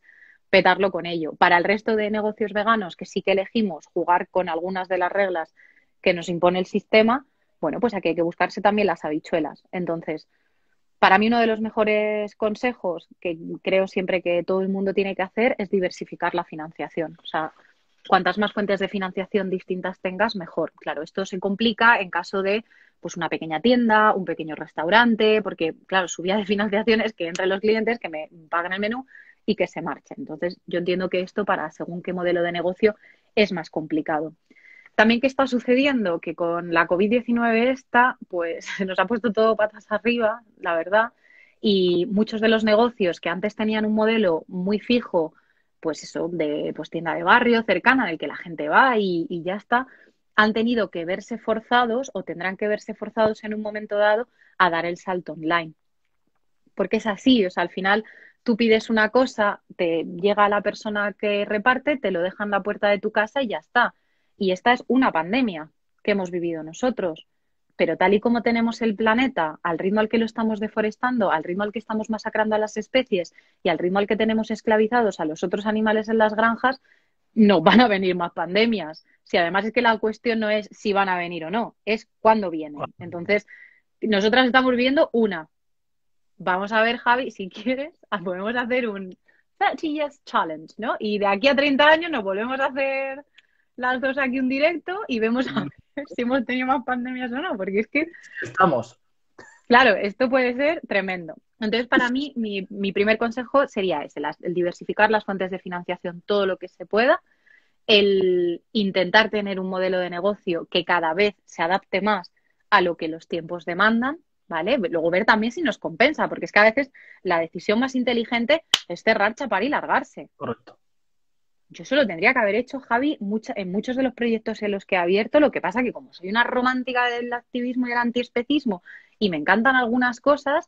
petarlo con ello. Para el resto de negocios veganos que sí que elegimos jugar con algunas de las reglas que nos impone el sistema, bueno, pues aquí hay que buscarse también las habichuelas. Entonces, para mí uno de los mejores consejos que creo siempre que todo el mundo tiene que hacer es diversificar la financiación. O sea, cuantas más fuentes de financiación distintas tengas, mejor. Claro, esto se complica en caso de pues una pequeña tienda, un pequeño restaurante, porque claro, su vía de financiación es que entren los clientes, que me paguen el menú y que se marchen. Entonces, yo entiendo que esto para según qué modelo de negocio es más complicado. También, ¿qué está sucediendo? Que con la COVID-19 pues se nos ha puesto todo patas arriba, la verdad, y muchos de los negocios que antes tenían un modelo muy fijo, pues eso, de pues tienda de barrio cercana, en el que la gente va y ya está, han tenido que verse forzados o tendrán que verse forzados en un momento dado a dar el salto online. Porque es así, o sea, al final tú pides una cosa, te llega a la persona que reparte, te lo deja en la puerta de tu casa y ya está. Y esta es una pandemia que hemos vivido nosotros. Pero tal y como tenemos el planeta, al ritmo al que lo estamos deforestando, al ritmo al que estamos masacrando a las especies y al ritmo al que tenemos esclavizados a los otros animales en las granjas, no van a venir más pandemias. Si además es que la cuestión no es si van a venir o no, es cuándo vienen. Entonces, nosotras estamos viviendo una. Vamos a ver, Javi, si quieres, podemos hacer un 30 Years Challenge, ¿no? Y de aquí a 30 años nos volvemos a hacer las dos aquí un directo y vemos a ver si hemos tenido más pandemias o no, porque es que, Estamos. claro, esto puede ser tremendo. Entonces, para mí, mi primer consejo sería ese, el diversificar las fuentes de financiación todo lo que se pueda, el intentar tener un modelo de negocio que cada vez se adapte más a lo que los tiempos demandan, ¿vale? Luego ver también si nos compensa, porque es que a veces la decisión más inteligente es cerrar, chapar y largarse. Correcto. Yo eso lo tendría que haber hecho, Javi, en muchos de los proyectos en los que he abierto, lo que pasa que como soy una romántica del activismo y el antiespecismo y me encantan algunas cosas,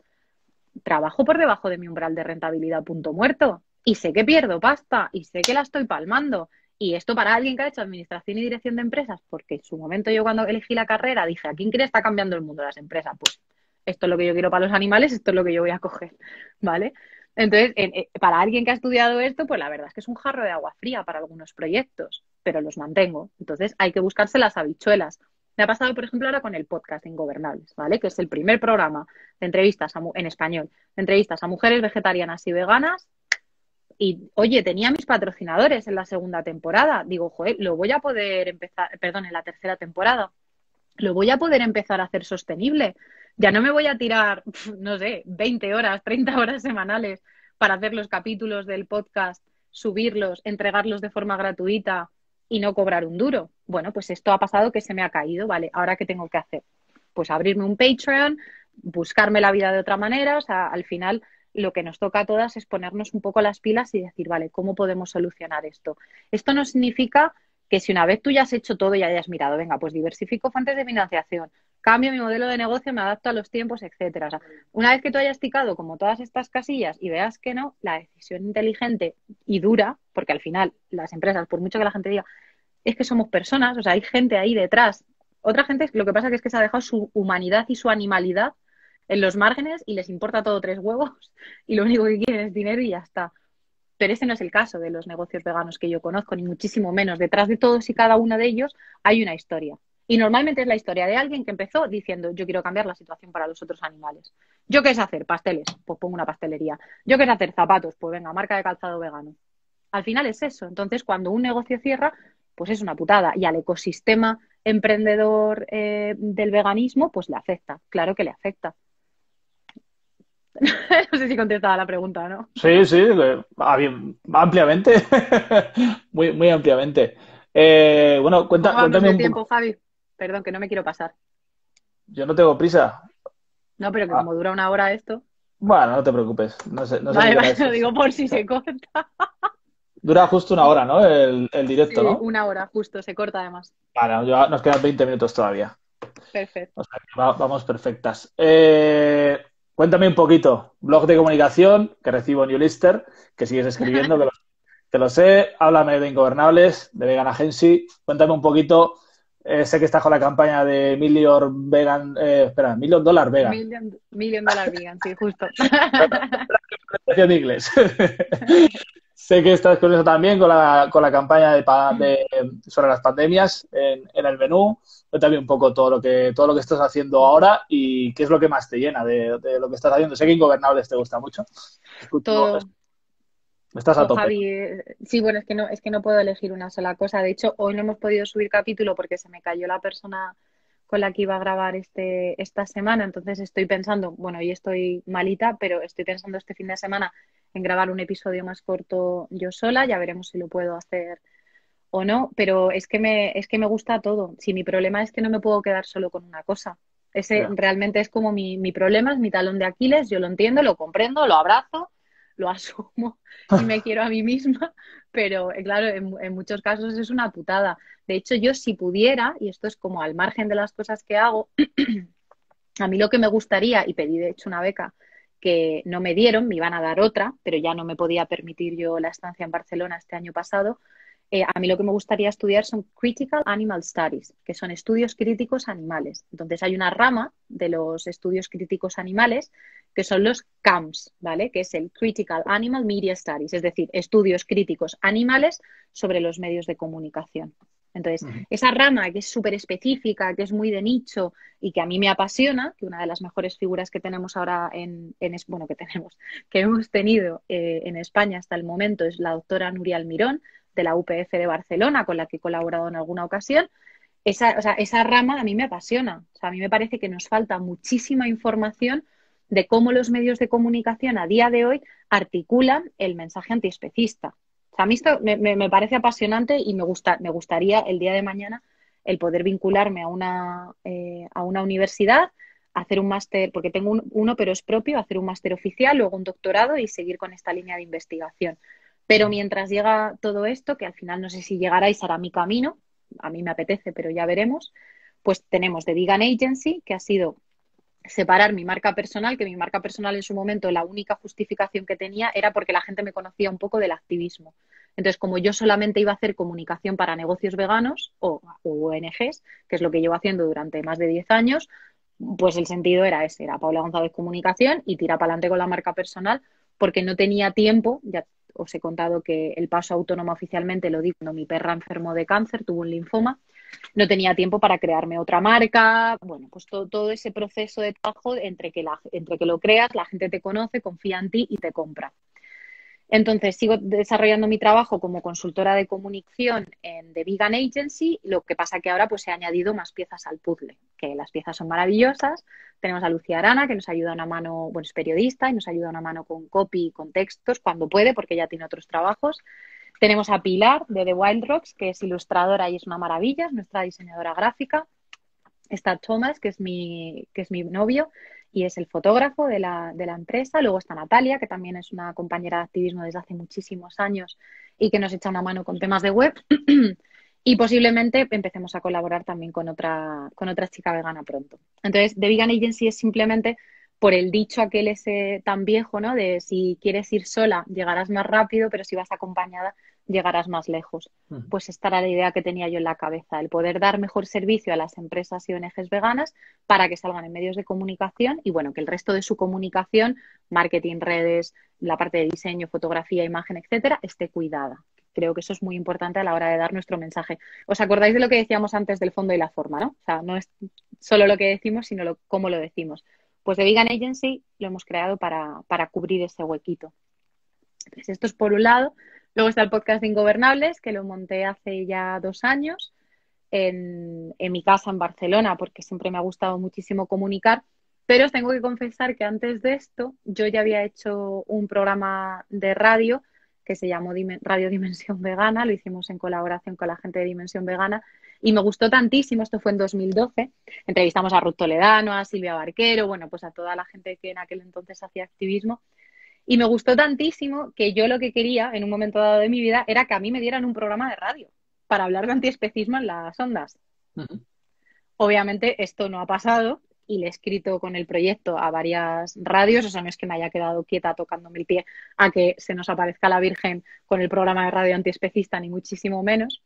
trabajo por debajo de mi umbral de rentabilidad punto muerto y sé que pierdo pasta y sé que la estoy palmando. Y esto para alguien que ha hecho administración y dirección de empresas, porque en su momento yo cuando elegí la carrera dije, ¿a quién quiere está cambiando el mundo de las empresas? Pues esto es lo que yo quiero para los animales, esto es lo que yo voy a coger, ¿vale? Entonces, para alguien que ha estudiado esto, pues la verdad es que es un jarro de agua fría para algunos proyectos, pero los mantengo. Entonces, hay que buscarse las habichuelas. Me ha pasado, por ejemplo, ahora con el podcast Ingobernables, ¿vale? Que es el primer programa de entrevistas en español, de entrevistas a mujeres vegetarianas y veganas. Y, oye, tenía mis patrocinadores en la segunda temporada. Digo, joder, lo voy a poder empezar, perdón, en la tercera temporada. Lo voy a poder empezar a hacer sostenible. Ya no me voy a tirar, no sé, 20 horas, 30 horas semanales para hacer los capítulos del podcast, subirlos, entregarlos de forma gratuita y no cobrar un duro. Bueno, pues esto ha pasado que se me ha caído, ¿vale? ¿Ahora qué tengo que hacer? Pues abrirme un Patreon, buscarme la vida de otra manera, o sea, al final lo que nos toca a todas es ponernos un poco las pilas y decir, vale, ¿cómo podemos solucionar esto? Esto no significa que si una vez tú ya has hecho todo y hayas mirado, venga, pues diversifico fuentes de financiación, cambio mi modelo de negocio, me adapto a los tiempos, etcétera. O sea, una vez que tú hayas ticado como todas estas casillas y veas que no, la decisión inteligente y dura, porque al final las empresas, por mucho que la gente diga, es que somos personas, o sea, hay gente ahí detrás. Otra gente, lo que pasa es que se ha dejado su humanidad y su animalidad en los márgenes y les importa todo tres huevos y lo único que quieren es dinero y ya está. Pero ese no es el caso de los negocios veganos que yo conozco, ni muchísimo menos. Detrás de todos y cada uno de ellos hay una historia. Y normalmente es la historia de alguien que empezó diciendo, yo quiero cambiar la situación para los otros animales. ¿Yo qué sé hacer? Pasteles, pues pongo una pastelería. ¿Yo qué sé hacer? Zapatos, pues venga, marca de calzado vegano. Al final es eso. Entonces, cuando un negocio cierra, pues es una putada. Y al ecosistema emprendedor del veganismo, pues le afecta. Claro que le afecta. No sé si contestaba la pregunta, ¿no? Sí, sí, bien, ampliamente, muy, muy ampliamente. Bueno, ¿Cómo vamos cuéntame de un poco. tiempo, Javi? Perdón, que no me quiero pasar. Yo no tengo prisa. No, pero que Ah, como dura una hora esto. bueno, no te preocupes. No sé ni Vale, qué vale, hora es. lo digo por si se corta. Dura justo una hora, ¿no? El directo, Sí, ¿no? una hora, justo, se corta además. Vale, nos quedan 20 minutos todavía. Perfecto. O sea, que vamos perfectas. Cuéntame un poquito. Blog de comunicación que recibo en Newlister, que sigues escribiendo, que lo sé. Háblame de Ingobernables, de Vegan Agency. Cuéntame un poquito. Sé que estás con la campaña de Million Vegan, espera, Million Dollar Vegan. Million Dollar Vegan, sí, justo. Pronunciación de inglés. Sé que estás con eso también, con la campaña sobre las pandemias en el menú. Cuéntame un poco todo lo que estás haciendo ahora y qué es lo que más te llena de lo que estás haciendo. Sé que Ingobernables te gusta mucho. Escucho, Todo. estás a Jo, tope. Javi, sí, bueno, es que no puedo elegir una sola cosa. De hecho, hoy no hemos podido subir capítulo porque se me cayó la persona con la que iba a grabar esta semana. Entonces estoy pensando, bueno, hoy estoy malita, pero estoy pensando este fin de semana en grabar un episodio más corto yo sola. Ya veremos si lo puedo hacer o no, pero es que me gusta todo. Si mi problema es que no me puedo quedar solo con una cosa. Ese Ya. realmente es como mi problema, es mi talón de Aquiles. Yo lo entiendo, lo comprendo, lo abrazo, lo asumo y me quiero a mí misma, pero claro, en muchos casos es una putada. De hecho, yo si pudiera, y esto es como al margen de las cosas que hago, a mí lo que me gustaría, y pedí de hecho una beca que no me dieron, me iban a dar otra, pero ya no me podía permitir yo la estancia en Barcelona este año pasado. A mí lo que me gustaría estudiar son Critical Animal Studies, que son estudios críticos animales. Entonces hay una rama de los estudios críticos animales que son los CAMS, ¿vale? Que es el Critical Animal Media Studies, es decir, estudios críticos animales sobre los medios de comunicación. Entonces, Ujú. esa rama que es súper específica, que es muy de nicho y que a mí me apasiona, que una de las mejores figuras que tenemos ahora bueno, que hemos tenido en España hasta el momento es la doctora Nuria Almirón, de la UPF de Barcelona, con la que he colaborado en alguna ocasión. O sea, esa rama a mí me apasiona. O sea, a mí me parece que nos falta muchísima información de cómo los medios de comunicación a día de hoy articulan el mensaje antiespecista. O sea, a mí esto me parece apasionante y me gustaría el día de mañana el poder vincularme a una universidad, hacer un máster, porque tengo uno, pero es propio, hacer un máster oficial, luego un doctorado y seguir con esta línea de investigación. Pero mientras llega todo esto, que al final no sé si llegará y será mi camino, a mí me apetece, pero ya veremos, pues tenemos The Vegan Agency, que ha sido separar mi marca personal, que mi marca personal en su momento la única justificación que tenía era porque la gente me conocía un poco del activismo. Entonces, como yo solamente iba a hacer comunicación para negocios veganos o ONGs, que es lo que llevo haciendo durante más de 10 años, pues el sentido era ese, era Paula González Comunicación y tira para adelante con la marca personal porque no tenía tiempo, ya os he contado que el paso autónomo oficialmente lo di cuando mi perra enfermó de cáncer, tuvo un linfoma, no tenía tiempo para crearme otra marca, bueno, pues todo ese proceso de trabajo entre que lo creas, la gente te conoce, confía en ti y te compra. Entonces, sigo desarrollando mi trabajo como consultora de comunicación en The Vegan Agency, lo que pasa que ahora pues he añadido más piezas al puzzle, que las piezas son maravillosas. Tenemos a Lucía Arana, que nos ayuda una mano, bueno, es periodista y nos ayuda una mano con copy y con textos cuando puede, porque ella tiene otros trabajos. Tenemos a Pilar de The Wild Rocks, que es ilustradora y es una maravilla, es nuestra diseñadora gráfica. Está Thomas, que es mi novio y es el fotógrafo de la empresa. Luego está Natalia, que también es una compañera de activismo desde hace muchísimos años y que nos echa una mano con temas de web. Y posiblemente empecemos a colaborar también con otra chica vegana pronto. Entonces, The Vegan Agency es simplemente por el dicho aquel ese tan viejo, ¿no? De si quieres ir sola, llegarás más rápido, pero si vas acompañada, llegarás más lejos. Ujú. Pues esta era la idea que tenía yo en la cabeza, el poder dar mejor servicio a las empresas y ONGs veganas para que salgan en medios de comunicación y bueno, que el resto de su comunicación, marketing, redes, la parte de diseño, fotografía, imagen, etcétera, esté cuidada. Creo que eso es muy importante a la hora de dar nuestro mensaje. ¿Os acordáis de lo que decíamos antes del fondo y la forma, no? O sea, no es solo lo que decimos, sino cómo lo decimos. Pues The Vegan Agency lo hemos creado para cubrir ese huequito. Entonces, esto es por un lado. Luego está el podcast de Ingobernables, que lo monté hace ya 2 años en mi casa en Barcelona, porque siempre me ha gustado muchísimo comunicar, Pero os tengo que confesar que antes de esto yo ya había hecho un programa de radio que se llamó Radio Dimensión Vegana, lo hicimos en colaboración con la gente de Dimensión Vegana y me gustó tantísimo, esto fue en 2012, entrevistamos a Ruth Toledano, a Silvia Barquero, bueno, pues a toda la gente que en aquel entonces hacía activismo y me gustó tantísimo que yo lo que quería en un momento dado de mi vida era que a mí me dieran un programa de radio para hablar de antiespecismo en las ondas. Ujú. Obviamente esto no ha pasado y le he escrito con el proyecto a varias radios, o sea, no es que me haya quedado quieta tocándome el pie a que se nos aparezca la Virgen con el programa de radio antiespecista, ni muchísimo menos.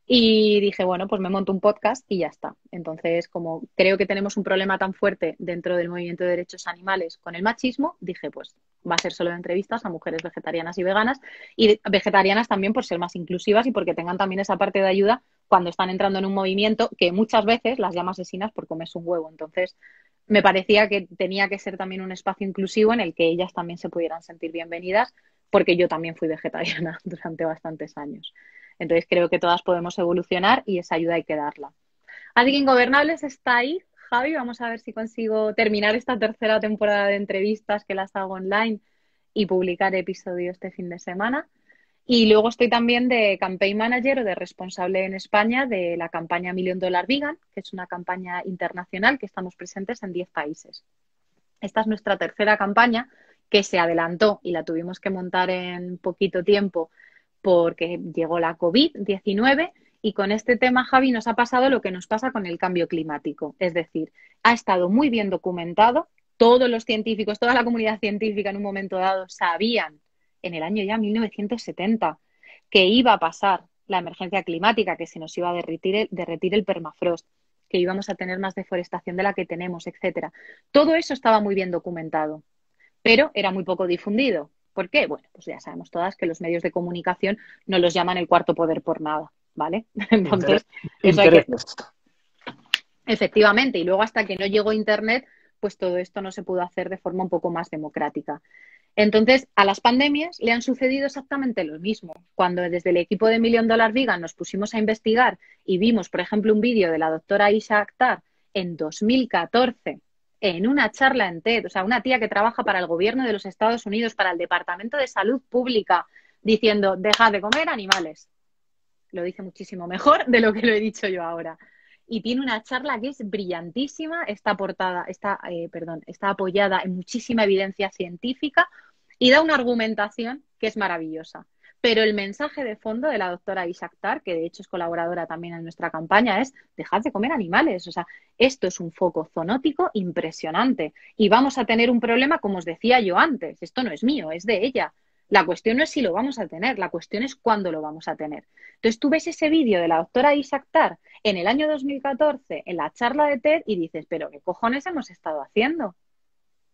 Y dije, bueno, pues me monto un podcast y ya está. Entonces, como creo que tenemos un problema tan fuerte dentro del movimiento de derechos animales con el machismo, dije, pues va a ser solo de entrevistas a mujeres vegetarianas y veganas y vegetarianas también por ser más inclusivas y porque tengan también esa parte de ayuda cuando están entrando en un movimiento que muchas veces las llama asesinas por comerse un huevo. Entonces, me parecía que tenía que ser también un espacio inclusivo en el que ellas también se pudieran sentir bienvenidas porque yo también fui vegetariana durante bastantes años. Entonces creo que todas podemos evolucionar y esa ayuda hay que darla. Así que Ingobernables está ahí, Javi. Vamos a ver si consigo terminar esta tercera temporada de entrevistas que las hago online y publicar episodios este fin de semana. Y luego estoy también de campaign manager o de responsable en España de la campaña Million Dollar Vegan, que es una campaña internacional que estamos presentes en 10 países. Esta es nuestra tercera campaña que se adelantó y la tuvimos que montar en poquito tiempo porque llegó la COVID-19 y con este tema, Javi, nos ha pasado lo que nos pasa con el cambio climático. Es decir, ha estado muy bien documentado, todos los científicos, toda la comunidad científica en un momento dado sabían, en el año ya 1970, que iba a pasar la emergencia climática, que se nos iba a derretir el permafrost, que íbamos a tener más deforestación de la que tenemos, etcétera. Todo eso estaba muy bien documentado, pero era muy poco difundido. ¿Por qué? Bueno, pues ya sabemos todas que los medios de comunicación no los llaman el cuarto poder por nada, ¿vale? Entonces, eso hay que, Intereses. efectivamente, y luego hasta que no llegó Internet, pues todo esto no se pudo hacer de forma un poco más democrática. Entonces, a las pandemias le han sucedido exactamente lo mismo. Cuando desde el equipo de Million Dollar Vegan nos pusimos a investigar y vimos, por ejemplo, un vídeo de la doctora Isha Akhtar en 2014 en una charla en TED, o sea, una tía que trabaja para el gobierno de los Estados Unidos, para el Departamento de Salud Pública, diciendo, dejad de comer animales. Lo dice muchísimo mejor de lo que lo he dicho yo ahora. Y tiene una charla que es brillantísima, está apoyada en muchísima evidencia científica y da una argumentación que es maravillosa. Pero el mensaje de fondo de la doctora Isha Akhtar, que de hecho es colaboradora también en nuestra campaña, es dejad de comer animales. O sea, esto es un foco zoonótico impresionante y vamos a tener un problema, como os decía yo antes. Esto no es mío, es de ella. La cuestión no es si lo vamos a tener, la cuestión es cuándo lo vamos a tener. Entonces tú ves ese vídeo de la doctora Isha Akhtar en el año 2014 en la charla de TED y dices, pero ¿qué cojones hemos estado haciendo?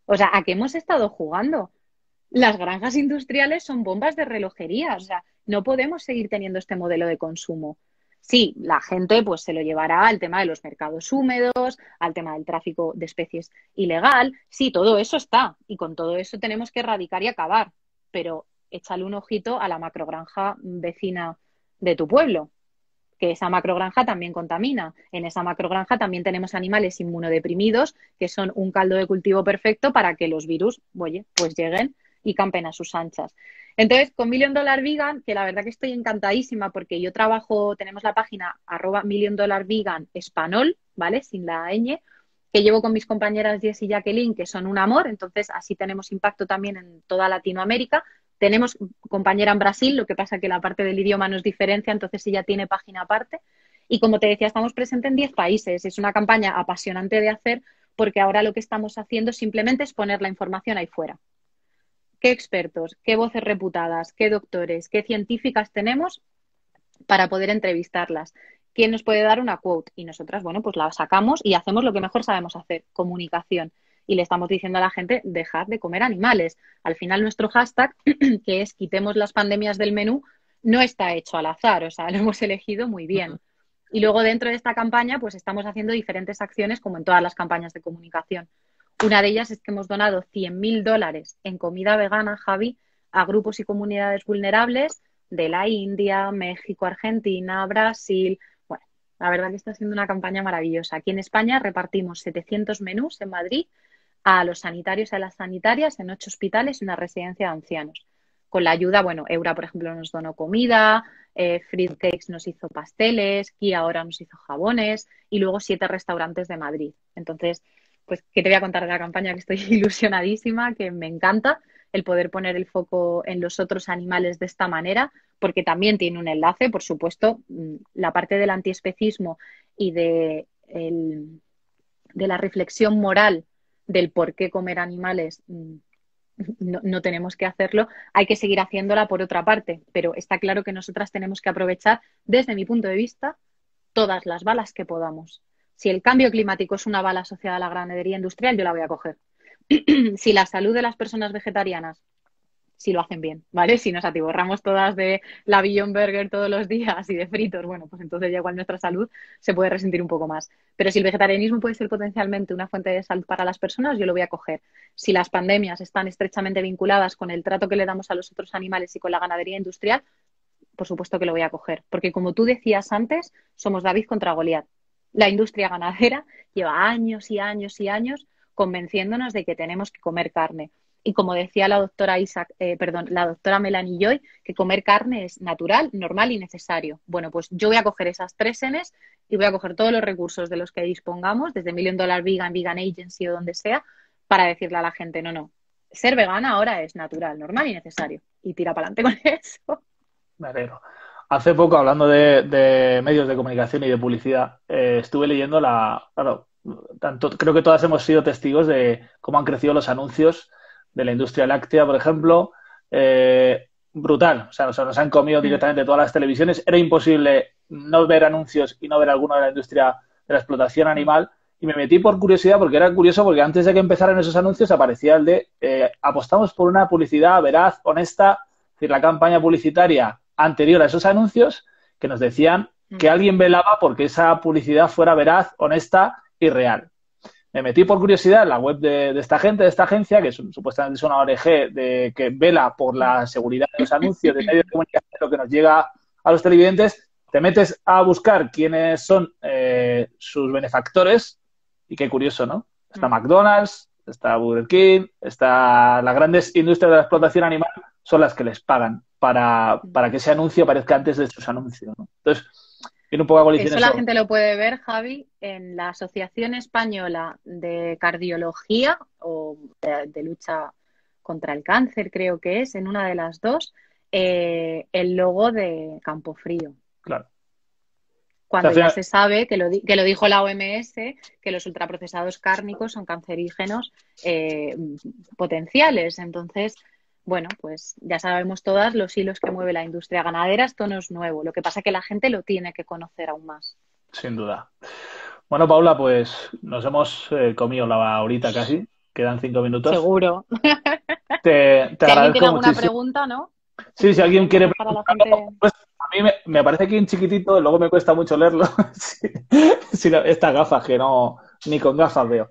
O sea, ¿a qué hemos estado jugando? Las granjas industriales son bombas de relojería, o sea, no podemos seguir teniendo este modelo de consumo. Sí, la gente pues se lo llevará al tema de los mercados húmedos, al tema del tráfico de especies ilegal, sí, todo eso está y con todo eso tenemos que erradicar y acabar, pero échale un ojito a la macrogranja vecina de tu pueblo, que esa macrogranja también contamina. En esa macrogranja también tenemos animales inmunodeprimidos que son un caldo de cultivo perfecto para que los virus, oye, pues lleguen y campen a sus anchas. Entonces, con Million Dollar Vegan, que la verdad que estoy encantadísima porque yo trabajo, tenemos la página @Million Dollar Vegan español, ¿vale? Sin la ñ, que llevo con mis compañeras Jess y Jacqueline, que son un amor, entonces así tenemos impacto también en toda Latinoamérica. Tenemos compañera en Brasil, lo que pasa que la parte del idioma nos diferencia, entonces ella tiene página aparte. Y como te decía, estamos presentes en 10 países. Es una campaña apasionante de hacer porque ahora lo que estamos haciendo simplemente es poner la información ahí fuera. ¿Qué expertos, qué voces reputadas, qué doctores, qué científicas tenemos para poder entrevistarlas? ¿Quién nos puede dar una quote? Y nosotras, bueno, pues la sacamos y hacemos lo que mejor sabemos hacer, comunicación. Y le estamos diciendo a la gente, dejad de comer animales. Al final nuestro hashtag, que es quitemos las pandemias del menú, no está hecho al azar, o sea, lo hemos elegido muy bien. Y luego dentro de esta campaña, pues estamos haciendo diferentes acciones como en todas las campañas de comunicación. Una de ellas es que hemos donado $100.000 en comida vegana, Javi, a grupos y comunidades vulnerables de la India, México, Argentina, Brasil. Bueno, la verdad que está siendo una campaña maravillosa. Aquí en España repartimos 700 menús en Madrid a los sanitarios y a las sanitarias en 8 hospitales y una residencia de ancianos. Con la ayuda, bueno, Eura, por ejemplo, nos donó comida, Fruitcakes nos hizo pasteles, Kia ahora nos hizo jabones y luego 7 restaurantes de Madrid. Entonces, pues, ¿qué te voy a contar de la campaña? Que estoy ilusionadísima, que me encanta el poder poner el foco en los otros animales de esta manera, porque también tiene un enlace, por supuesto, la parte del antiespecismo y de la reflexión moral del por qué comer animales no tenemos que hacerlo, hay que seguir haciéndola por otra parte, pero está claro que nosotras tenemos que aprovechar, desde mi punto de vista, todas las balas que podamos. Si el cambio climático es una bala asociada a la ganadería industrial, yo la voy a coger. Si la salud de las personas vegetarianas, si lo hacen bien, ¿vale? Si nos atiborramos todas de la Beyond Burger todos los días y de fritos, bueno, pues entonces ya igual nuestra salud se puede resentir un poco más. Pero si el vegetarianismo puede ser potencialmente una fuente de salud para las personas, yo lo voy a coger. Si las pandemias están estrechamente vinculadas con el trato que le damos a los otros animales y con la ganadería industrial, por supuesto que lo voy a coger. Porque como tú decías antes, somos David contra Goliat. La industria ganadera lleva años y años y años convenciéndonos de que tenemos que comer carne. Y como decía la doctora la doctora Melanie Joy, que comer carne es natural, normal y necesario. Bueno, pues yo voy a coger esas 3 Ns y voy a coger todos los recursos de los que dispongamos, desde $1 Million Vegan, Vegan Agency o donde sea, para decirle a la gente, no, ser vegana ahora es natural, normal y necesario. Y tira para adelante con eso. Me alegro. Hace poco, hablando de medios de comunicación y de publicidad, estuve leyendo claro, creo que todas hemos sido testigos de cómo han crecido los anuncios de la industria láctea, por ejemplo. Brutal. O sea, nos han comido directamente todas las televisiones. Era imposible no ver anuncios y no ver alguno de la industria de la explotación animal. Y me metí por curiosidad, porque era curioso, porque antes de que empezaran esos anuncios aparecía el de apostamos por una publicidad veraz, honesta, es decir, la campaña publicitaria anterior a esos anuncios que nos decían que alguien velaba porque esa publicidad fuera veraz, honesta y real. Me metí por curiosidad en la web de esta gente, de esta agencia, que supuestamente es una ONG que vela por la seguridad de los anuncios de medios de comunicación, lo que nos llega a los televidentes. Te metes a buscar quiénes son sus benefactores y qué curioso, ¿no? Está McDonald's, está Burger King, está las grandes industrias de la explotación animal, son las que les pagan para que ese anuncio aparezca antes de sus anuncios, ¿no? Entonces, viene un poco a colisión eso la gente lo puede ver, Javi, en la Asociación Española de Cardiología o de lucha contra el cáncer, creo que es, en una de las dos, el logo de Campofrío. Claro. Cuando ya se sabe, que lo dijo la OMS, que los ultraprocesados cárnicos son cancerígenos potenciales. Entonces, bueno, pues ya sabemos todas los hilos que mueve la industria ganadera. Esto no es nuevo. Lo que pasa es que la gente lo tiene que conocer aún más. Sin duda. Bueno, Paula, pues nos hemos comido la horita casi. Quedan 5 minutos. Seguro. Te si alguien tiene alguna muchísimo. Pregunta, ¿no? Sí, si alguien quiere preguntar, pues a mí me parece aquí en chiquitito, luego me cuesta mucho leerlo. Sí, estas gafas, que no, ni con gafas veo.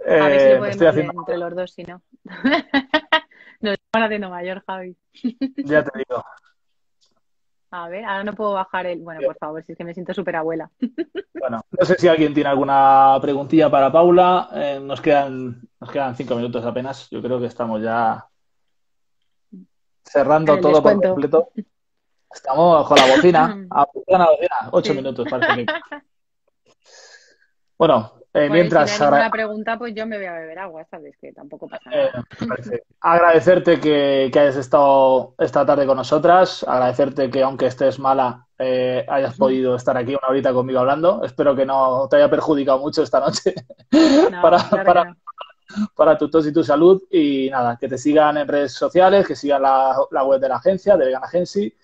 A ver si lo podemos leer entre los dos, si no. Nos estamos haciendo mayor, Javi. Ya te digo. A ver, ahora no puedo bajar el... Bueno, por favor, si es que me siento súper abuela. Bueno, no sé si alguien tiene alguna preguntilla para Paula. Nos quedan 5 minutos apenas. Yo creo que estamos ya cerrando todo por completo. Estamos con la bocina. A la bocina. 8 minutos, parece que. Bueno, mientras... Si no hay ninguna pregunta, pues yo me voy a beber agua, ¿sabes? Que tampoco pasa nada. Agradecerte que hayas estado esta tarde con nosotras. Agradecerte que, aunque estés mala, hayas podido estar aquí una horita conmigo hablando. Espero que no te haya perjudicado mucho esta noche No, para tu tos y tu salud. Y nada, que te sigan en redes sociales, que sigan la web de la agencia, de Vegan Agency.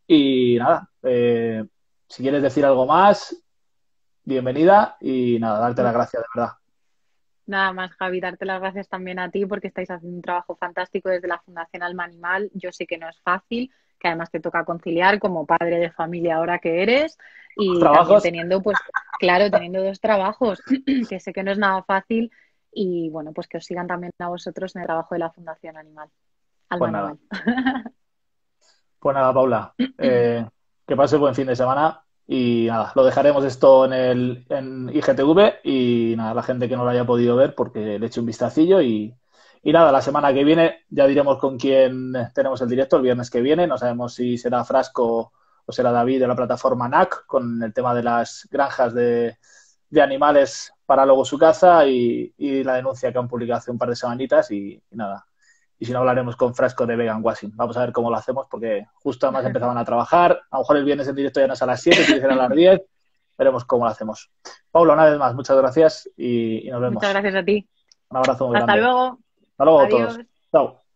Y nada, si quieres decir algo más, bienvenida y nada, darte las gracias, de verdad. Nada más, Javi, darte las gracias también a ti porque estáis haciendo un trabajo fantástico desde la Fundación Alma Animal. Yo sé que no es fácil, que además te toca conciliar como padre de familia ahora que eres y también teniendo, pues claro, teniendo 2 trabajos, que sé que no es nada fácil y bueno, pues que os sigan también a vosotros en el trabajo de la Fundación Animal. Alma Animal. Pues nada, Paula, que pases buen fin de semana Y nada, lo dejaremos esto en IGTV y nada, la gente que no lo haya podido ver porque le eche un vistacillo y nada, la semana que viene ya diremos con quién tenemos el directo el viernes que viene. No sabemos si será Frasco o será David de la plataforma NAC con el tema de las granjas de animales para luego su caza y la denuncia que han publicado hace un par de semanitas y nada. Y si no, hablaremos con Frasco de vegan washing. Vamos a ver cómo lo hacemos porque justo además empezaban a trabajar. A lo mejor el viernes en directo ya no es a las 7, tiene que ser a las 10. Veremos cómo lo hacemos. Paulo, una vez más, muchas gracias y nos Muchas vemos. gracias a ti. Un abrazo muy Hasta grande. luego. Hasta luego a Adiós. todos. Chao.